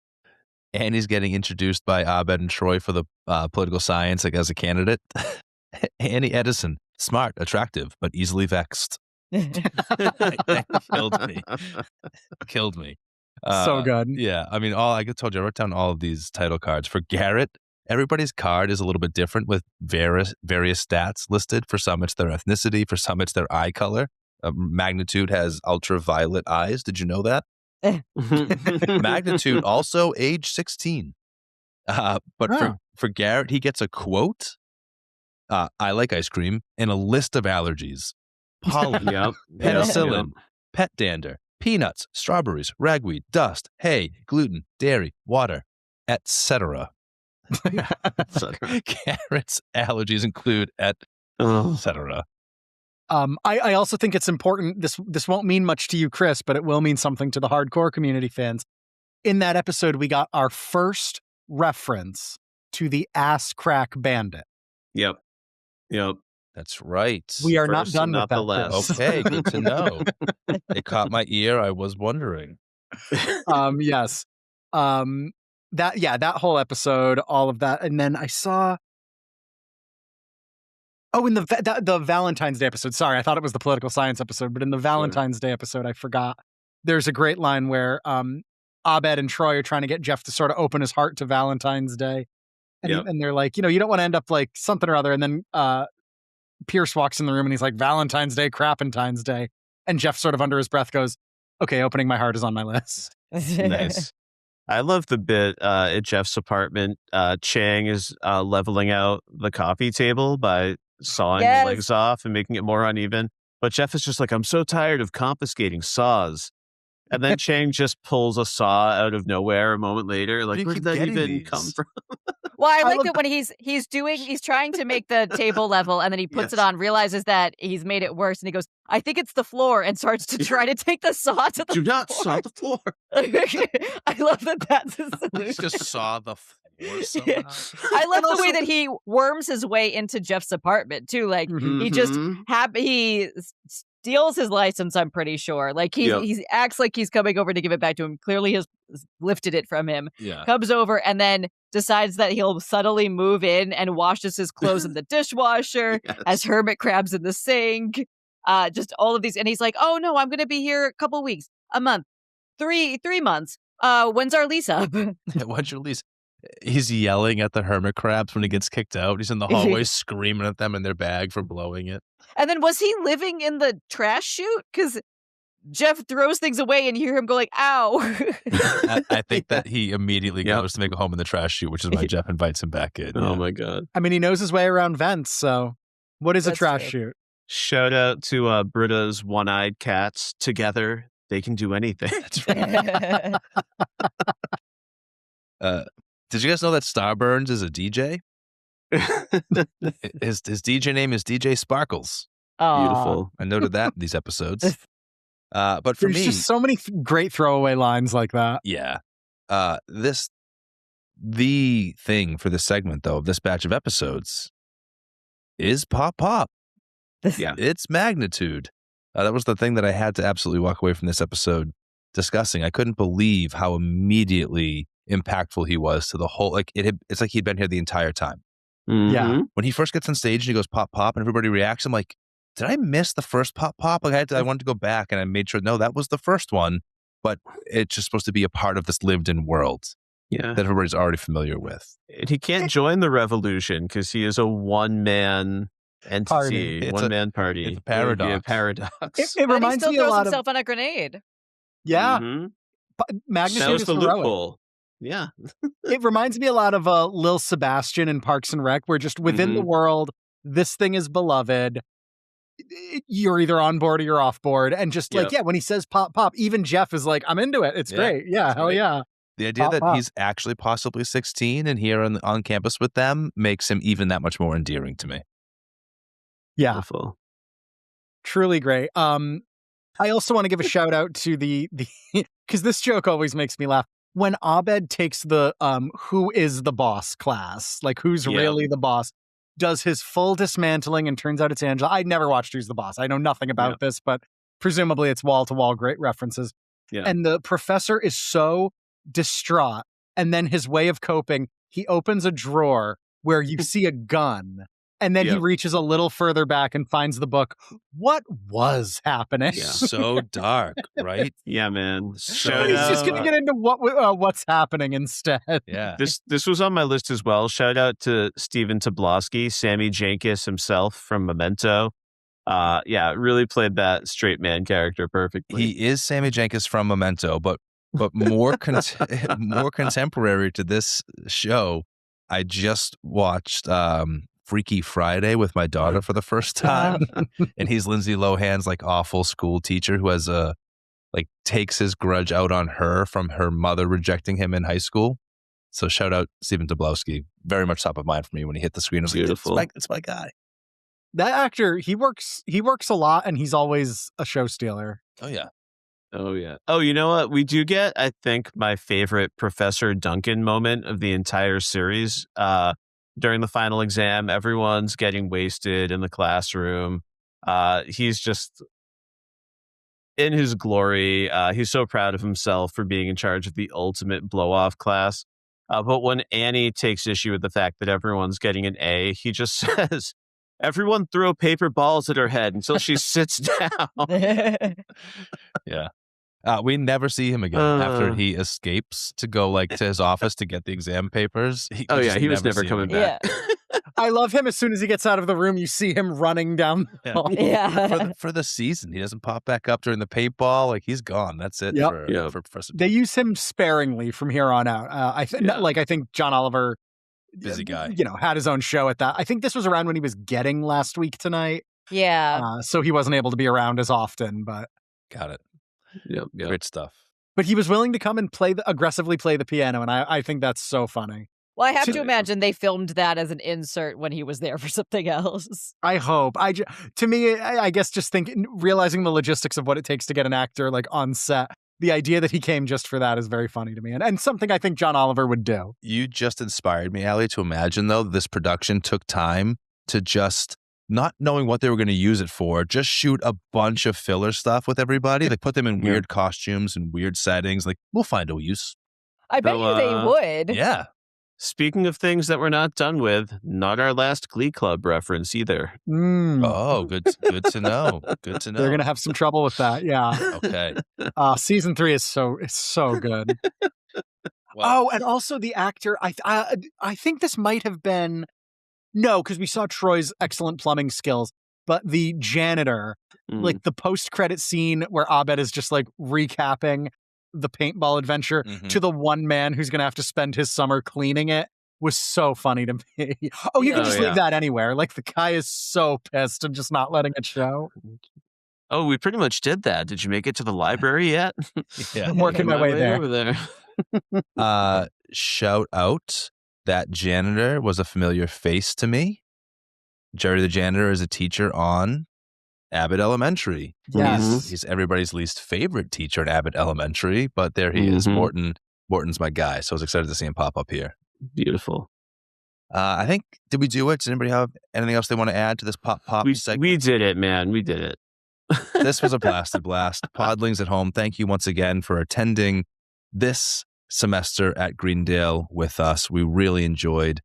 Annie's getting introduced by Abed and Troy for the political science, like as a candidate, Annie Edison, smart, attractive, but easily vexed. That killed me. So good. Yeah. I mean, I told you, I wrote down all of these title cards. For Garrett, everybody's card is a little bit different with various stats listed. For some, it's their ethnicity. For some, it's their eye color. Magnitude has ultraviolet eyes. Did you know that? Magnitude also age 16. But for Garrett, he gets a quote. I like ice cream and a list of allergies. Pollen, penicillin, pet dander, peanuts, strawberries, ragweed, dust, hay, gluten, dairy, water, etc. Garrett's allergies include etc. I also think it's important. This won't mean much to you, Kris, but it will mean something to the hardcore Community fans. In that episode, we got our first reference to the ass crack bandit. Yep. That's right. We are not done with that. Last. Okay, good to know. It caught my ear. I was wondering. Yes. That whole episode, all of that, and then I saw. Oh, in the Valentine's Day episode. Sorry, I thought it was the political science episode, but in the Valentine's Day episode, I forgot. There's a great line where Abed and Troy are trying to get Jeff to sort of open his heart to Valentine's Day. And they're like, you don't want to end up like something or other. And then Pierce walks in the room and he's like, Valentine's Day, Crappentine's Day. And Jeff sort of under his breath goes, okay, opening my heart is on my list. Nice. I love the bit at Jeff's apartment. Chang is leveling out the coffee table by sawing the legs off and making it more uneven. But Jeff is just like, I'm so tired of confiscating saws. And then Chang just pulls a saw out of nowhere a moment later. Like, where did that even come from? Well, I like that when he's trying to make the table level and then he puts it on, realizes that he's made it worse. And he goes, I think it's the floor, and starts to try to take the saw to the floor. Do not saw the floor. I love that that's his solution. Just saw the floor somehow. I love the way that he worms his way into Jeff's apartment too. Like he just he steals his license, I'm pretty sure. Like he acts like he's coming over to give it back to him. Clearly has lifted it from him. Yeah. Comes over and then decides that he'll subtly move in and washes his clothes in the dishwasher, has hermit crabs in the sink, just all of these. And he's like, oh no, I'm going to be here a couple weeks, a month, three months. When's our lease up? When's your lease? He's yelling at the hermit crabs when he gets kicked out. He's in the hallway screaming at them in their bag for blowing it. And then was he living in the trash chute? Because Jeff throws things away and you hear him go like, ow. I think that he immediately goes to make a home in the trash chute, which is why Jeff invites him back in. Oh my God. I mean, he knows his way around vents, so what is a trash chute? Shout out to Britta's one-eyed cats. Together, they can do anything. That's right. Did you guys know that Starburns is a DJ? His DJ name is DJ Sparkles. Beautiful. I noted that in these episodes. But for There's me, just so many great throwaway lines like that. yeah. The thing for this segment, though, of this batch of episodes is Pop Pop. Yeah. It's magnitude. That was the thing that I had to absolutely walk away from this episode discussing. I couldn't believe how immediately impactful he was to the whole, it's like he'd been here the entire time. Mm-hmm. Yeah. When he first gets on stage and he goes pop pop and everybody reacts, I'm like, did I miss the first pop pop? Like I wanted to go back and I made sure, no, that was the first one, but it's just supposed to be a part of this lived in world that everybody's already familiar with. And he can't join the revolution because he is a one-man entity, one-man party. It's a paradox. Yeah, paradox. It reminds he me still a throws lot himself of on a grenade. yeah. Mm-hmm. Magnitude That was is the heroic. loophole. Yeah. It reminds me a lot of Lil Sebastian in Parks and Rec, where just within the world, this thing is beloved. You're either on board or you're off board. And just when he says pop, pop, even Jeff is like, I'm into it. It's great. Yeah, hell great. yeah. The idea Pop, that pop. he's actually possibly 16 and here on campus with them makes him even that much more endearing to me. Yeah. Beautiful. Truly great. I also want to give a shout out to the because this joke always makes me laugh. When Abed takes the who is the boss class, like who's really the boss, does his full dismantling and turns out it's Angela. I never watched Who's the Boss. I know nothing about this, but presumably it's wall-to-wall great references. Yeah. And the professor is so distraught. And then his way of coping, he opens a drawer where you see a gun. And then he reaches a little further back and finds the book. What was happening? Yeah. So dark, right? Yeah, man. He's just going to get into what's happening instead. Yeah. This was on my list as well. Shout out to Stephen Tobolowsky, Sammy Jenkins himself from Memento. Really played that straight man character perfectly. He is Sammy Jenkins from Memento, but more more contemporary to this show. I just watched Freaky Friday with my daughter for the first time, and he's Lindsay Lohan's like awful school teacher who has takes his grudge out on her from her mother rejecting him in high school. So shout out Stephen Tobolowsky, very much top of mind for me when he hit the screen. I was Beautiful. like, it's my guy. That actor, he works a lot, and he's always a show stealer. Oh yeah. Oh, yeah. Oh, you know what? We do get, I think, my favorite Professor Duncan moment of the entire series. During the final exam, everyone's getting wasted in the classroom. He's just in his glory. He's so proud of himself for being in charge of the ultimate blow-off class. But when Annie takes issue with the fact that everyone's getting an A, he just says, everyone throw paper balls at her head until she sits down. Yeah. We never see him again after he escapes to go to his office to get the exam papers. He was never coming back. Yeah. I love him. As soon as he gets out of the room, you see him running down the hall. Yeah. For the season, he doesn't pop back up during the paintball. He's gone. That's it for Professor. They use him sparingly from here on out. I think John Oliver, busy guy, had his own show at that. I think this was around when he was getting Last Week Tonight. Yeah. So he wasn't able to be around as often, but got it. Yep. Great stuff. But he was willing to come and aggressively play the piano, and I think that's so funny. Well, I have to imagine they filmed that as an insert when he was there for something else. I hope. To me, I guess just realizing the logistics of what it takes to get an actor on set, the idea that he came just for that is very funny to me, and something I think John Oliver would do. You just inspired me, Allie, to imagine, though, this production took time to just, not knowing what they were going to use it for, just shoot a bunch of filler stuff with everybody. Put them in weird costumes and weird settings. We'll find a use. I bet you they would. Yeah. Speaking of things that we're not done with, not our last Glee Club reference either. Oh, good to know. Good to know. They're going to have some trouble with that. Yeah. Okay. Season 3 is so good. Well, and also the actor, I think this might have been, no, because we saw Troy's excellent plumbing skills, but the janitor, the post-credit scene where Abed is just recapping the paintball adventure to the one man who's going to have to spend his summer cleaning it. was so funny to me. Oh, you can just leave that anywhere. Like, the guy is so pissed and just not letting it show. Oh, we pretty much did that. Did you make it to the library yet? I'm working my way there. Over there. Shout out, that janitor was a familiar face to me. Jerry the janitor is a teacher on Abbott Elementary. Yes. He's everybody's least favorite teacher at Abbott Elementary, but there he is. Morton's my guy, so I was excited to see him pop up here. Beautiful. I think, did we do it? Does anybody have anything else they want to add to this pop segment? We did it, man. We did it. This was a blast. Podlings at home, thank you once again for attending this semester at Greendale with us. We really enjoyed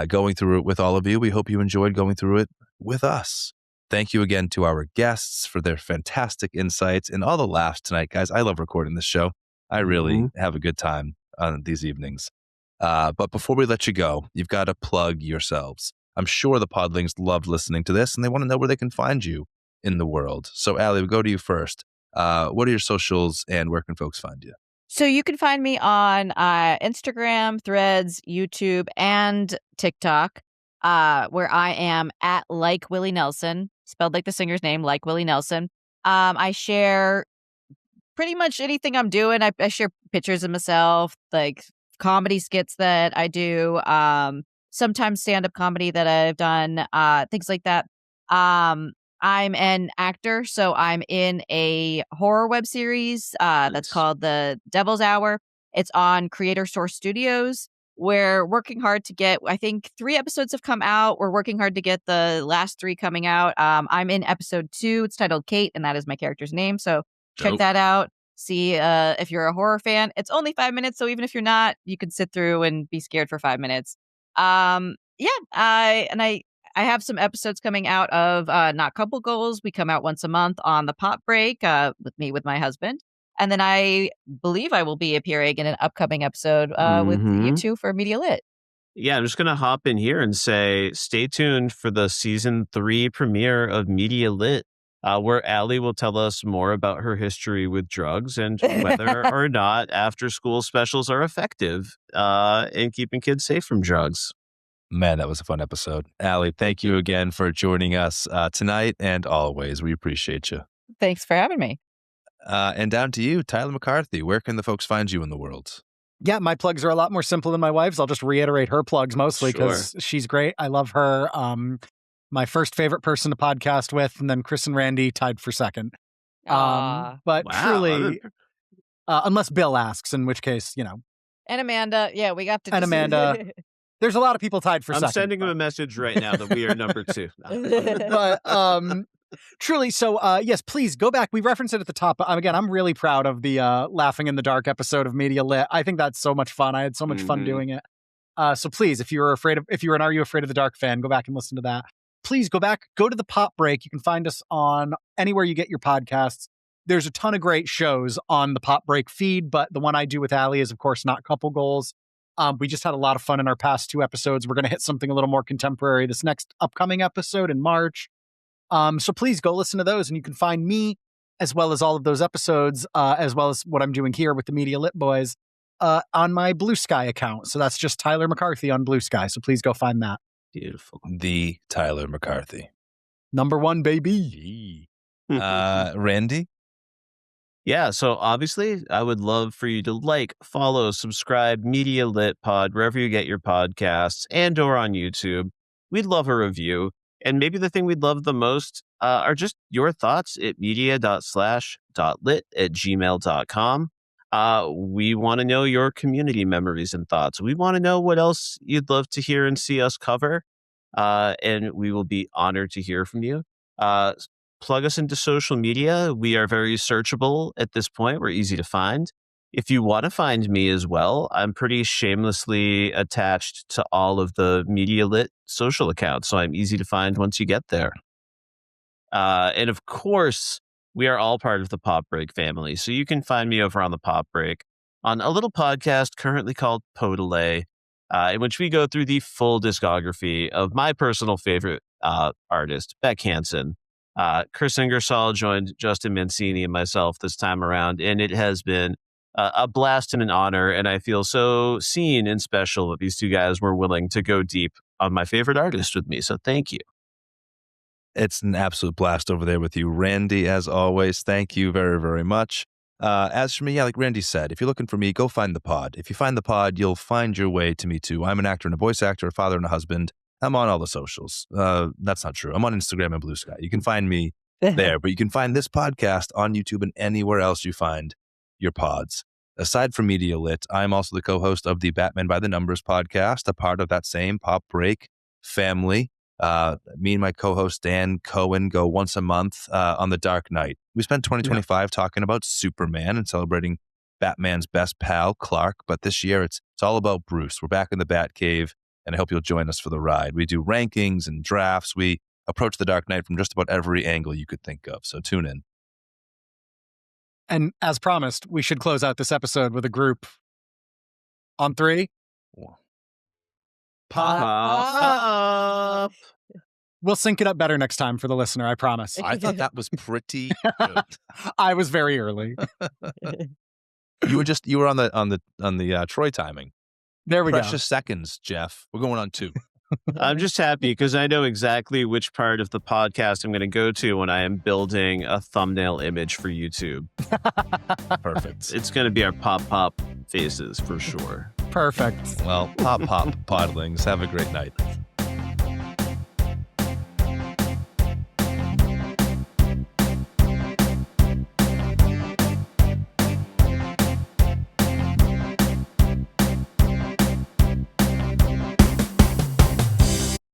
going through it with all of you. We hope you enjoyed going through it with us. Thank you again to our guests for their fantastic insights and all the laughs tonight, guys. I love recording this show. I really have a good time on these evenings. But before we let you go, you've got to plug yourselves. I'm sure the Podlings loved listening to this and they want to know where they can find you in the world. So, Allie, we'll go to you first. What are your socials and where can folks find you? So you can find me on Instagram, Threads, YouTube, and TikTok, where I am at Like Willie Nelson, spelled like the singer's name, Like Willie Nelson. I share pretty much anything I'm doing. I share pictures of myself, like comedy skits that I do, sometimes stand-up comedy that I've done, things like that. I'm an actor, so I'm in a horror web series that's called The Devil's Hour. It's on Creator Source Studios. We're working hard to get, I think 3 episodes have come out. We're working hard to get the last 3 coming out. I'm in episode 2. It's titled Kate, and that is my character's name. So check that out. See if you're a horror fan. It's only 5 minutes, so even if you're not, you can sit through and be scared for 5 minutes. I have some episodes coming out of Not Couple Goals. We come out once a month on the Pop Break with my husband. And then I believe I will be appearing in an upcoming episode with you two for Media Lit. Yeah, I'm just going to hop in here and say stay tuned for the season 3 premiere of Media Lit, where Allie will tell us more about her history with drugs and whether or not after school specials are effective in keeping kids safe from drugs. Man, that was a fun episode. Allie, thank you again for joining us tonight and always. We appreciate you. Thanks for having me. And down to you, Tyler McCarthy. Where can the folks find you in the world? Yeah, my plugs are a lot more simple than my wife's. I'll just reiterate her plugs mostly because she's great. I love her. My first favorite person to podcast with, and then Kris and Randy tied for second. But truly, unless Bill asks, in which case, And Amanda. Yeah, we got to. And Amanda. There's a lot of people tied for second. I'm sending him a message right now that we are number 2. But truly, so yes, please go back. We referenced it at the top. Again, I'm really proud of the Laughing in the Dark episode of Media Lit. I think that's so much fun. I had so much fun doing it. So please, if you're an Are You Afraid of the Dark fan, go back and listen to that. Please go back, go to the Pop Break. You can find us on anywhere you get your podcasts. There's a ton of great shows on the Pop Break feed, but the one I do with Allie is, of course, Not Couple Goals. We just had a lot of fun in our past 2 episodes. We're going to hit something a little more contemporary this next upcoming episode in March. So please go listen to those, and you can find me as well as all of those episodes, as well as what I'm doing here with the Media Lit Boys on my Blue Sky account. So that's just Tyler McCarthy on Blue Sky. So please go find that. Beautiful. The Tyler McCarthy. Number 1, baby. Randy? Yeah, so obviously, I would love for you to follow, subscribe, Media Lit Pod, wherever you get your podcasts, and or on YouTube. We'd love a review. And maybe the thing we'd love the most are just your thoughts at media.slash.lit@gmail.com. We want to know your community memories and thoughts. We want to know what else you'd love to hear and see us cover. And we will be honored to hear from you. Plug us into social media. We are very searchable at this point. We're easy to find. If you want to find me as well, I'm pretty shamelessly attached to all of the Media Lit social accounts, so I'm easy to find once you get there. And of course, we are all part of the Pop Break family, so you can find me over on the Pop Break on a little podcast currently called Podelay, in which we go through the full discography of my personal favorite artist, Beck Hansen. Kris Ingersoll joined Justin Mancini and myself this time around, and it has been a blast and an honor, and I feel so seen and special that these two guys were willing to go deep on my favorite artist with me. So thank you. It's an absolute blast over there with you, Randy, as always. Thank you very, very much. As for me, yeah, like Randy said, if you're looking for me, go find the pod. If you find the pod, you'll find your way to me too. I'm an actor and a voice actor, a father and a husband. I'm on all the socials. That's not true. I'm on Instagram and Blue Sky. You can find me there, but you can find this podcast on YouTube and anywhere else you find your pods. Aside from Media Lit, I'm also the co-host of the Batman by the Numbers podcast, a part of that same Pop Break family. Me and my co-host Dan Cohen go once a month on The Dark Knight. We spent 2025 talking about Superman and celebrating Batman's best pal, Clark, but this year it's all about Bruce. We're back in the Batcave, and I hope you'll join us for the ride. We do rankings and drafts. We approach The Dark Knight from just about every angle you could think of, so tune in. And as promised, we should close out this episode with a group on 3. Pop. We'll sync it up better next time for the listener, I promise. I thought that was pretty good. I was very early. You were on the Troy timing. There we Precious seconds, Jeff. We're going on 2. I'm just happy because I know exactly which part of the podcast I'm going to go to when I am building a thumbnail image for YouTube. Perfect. It's going to be our pop faces for sure. Perfect. Well, pop, podlings. Have a great night.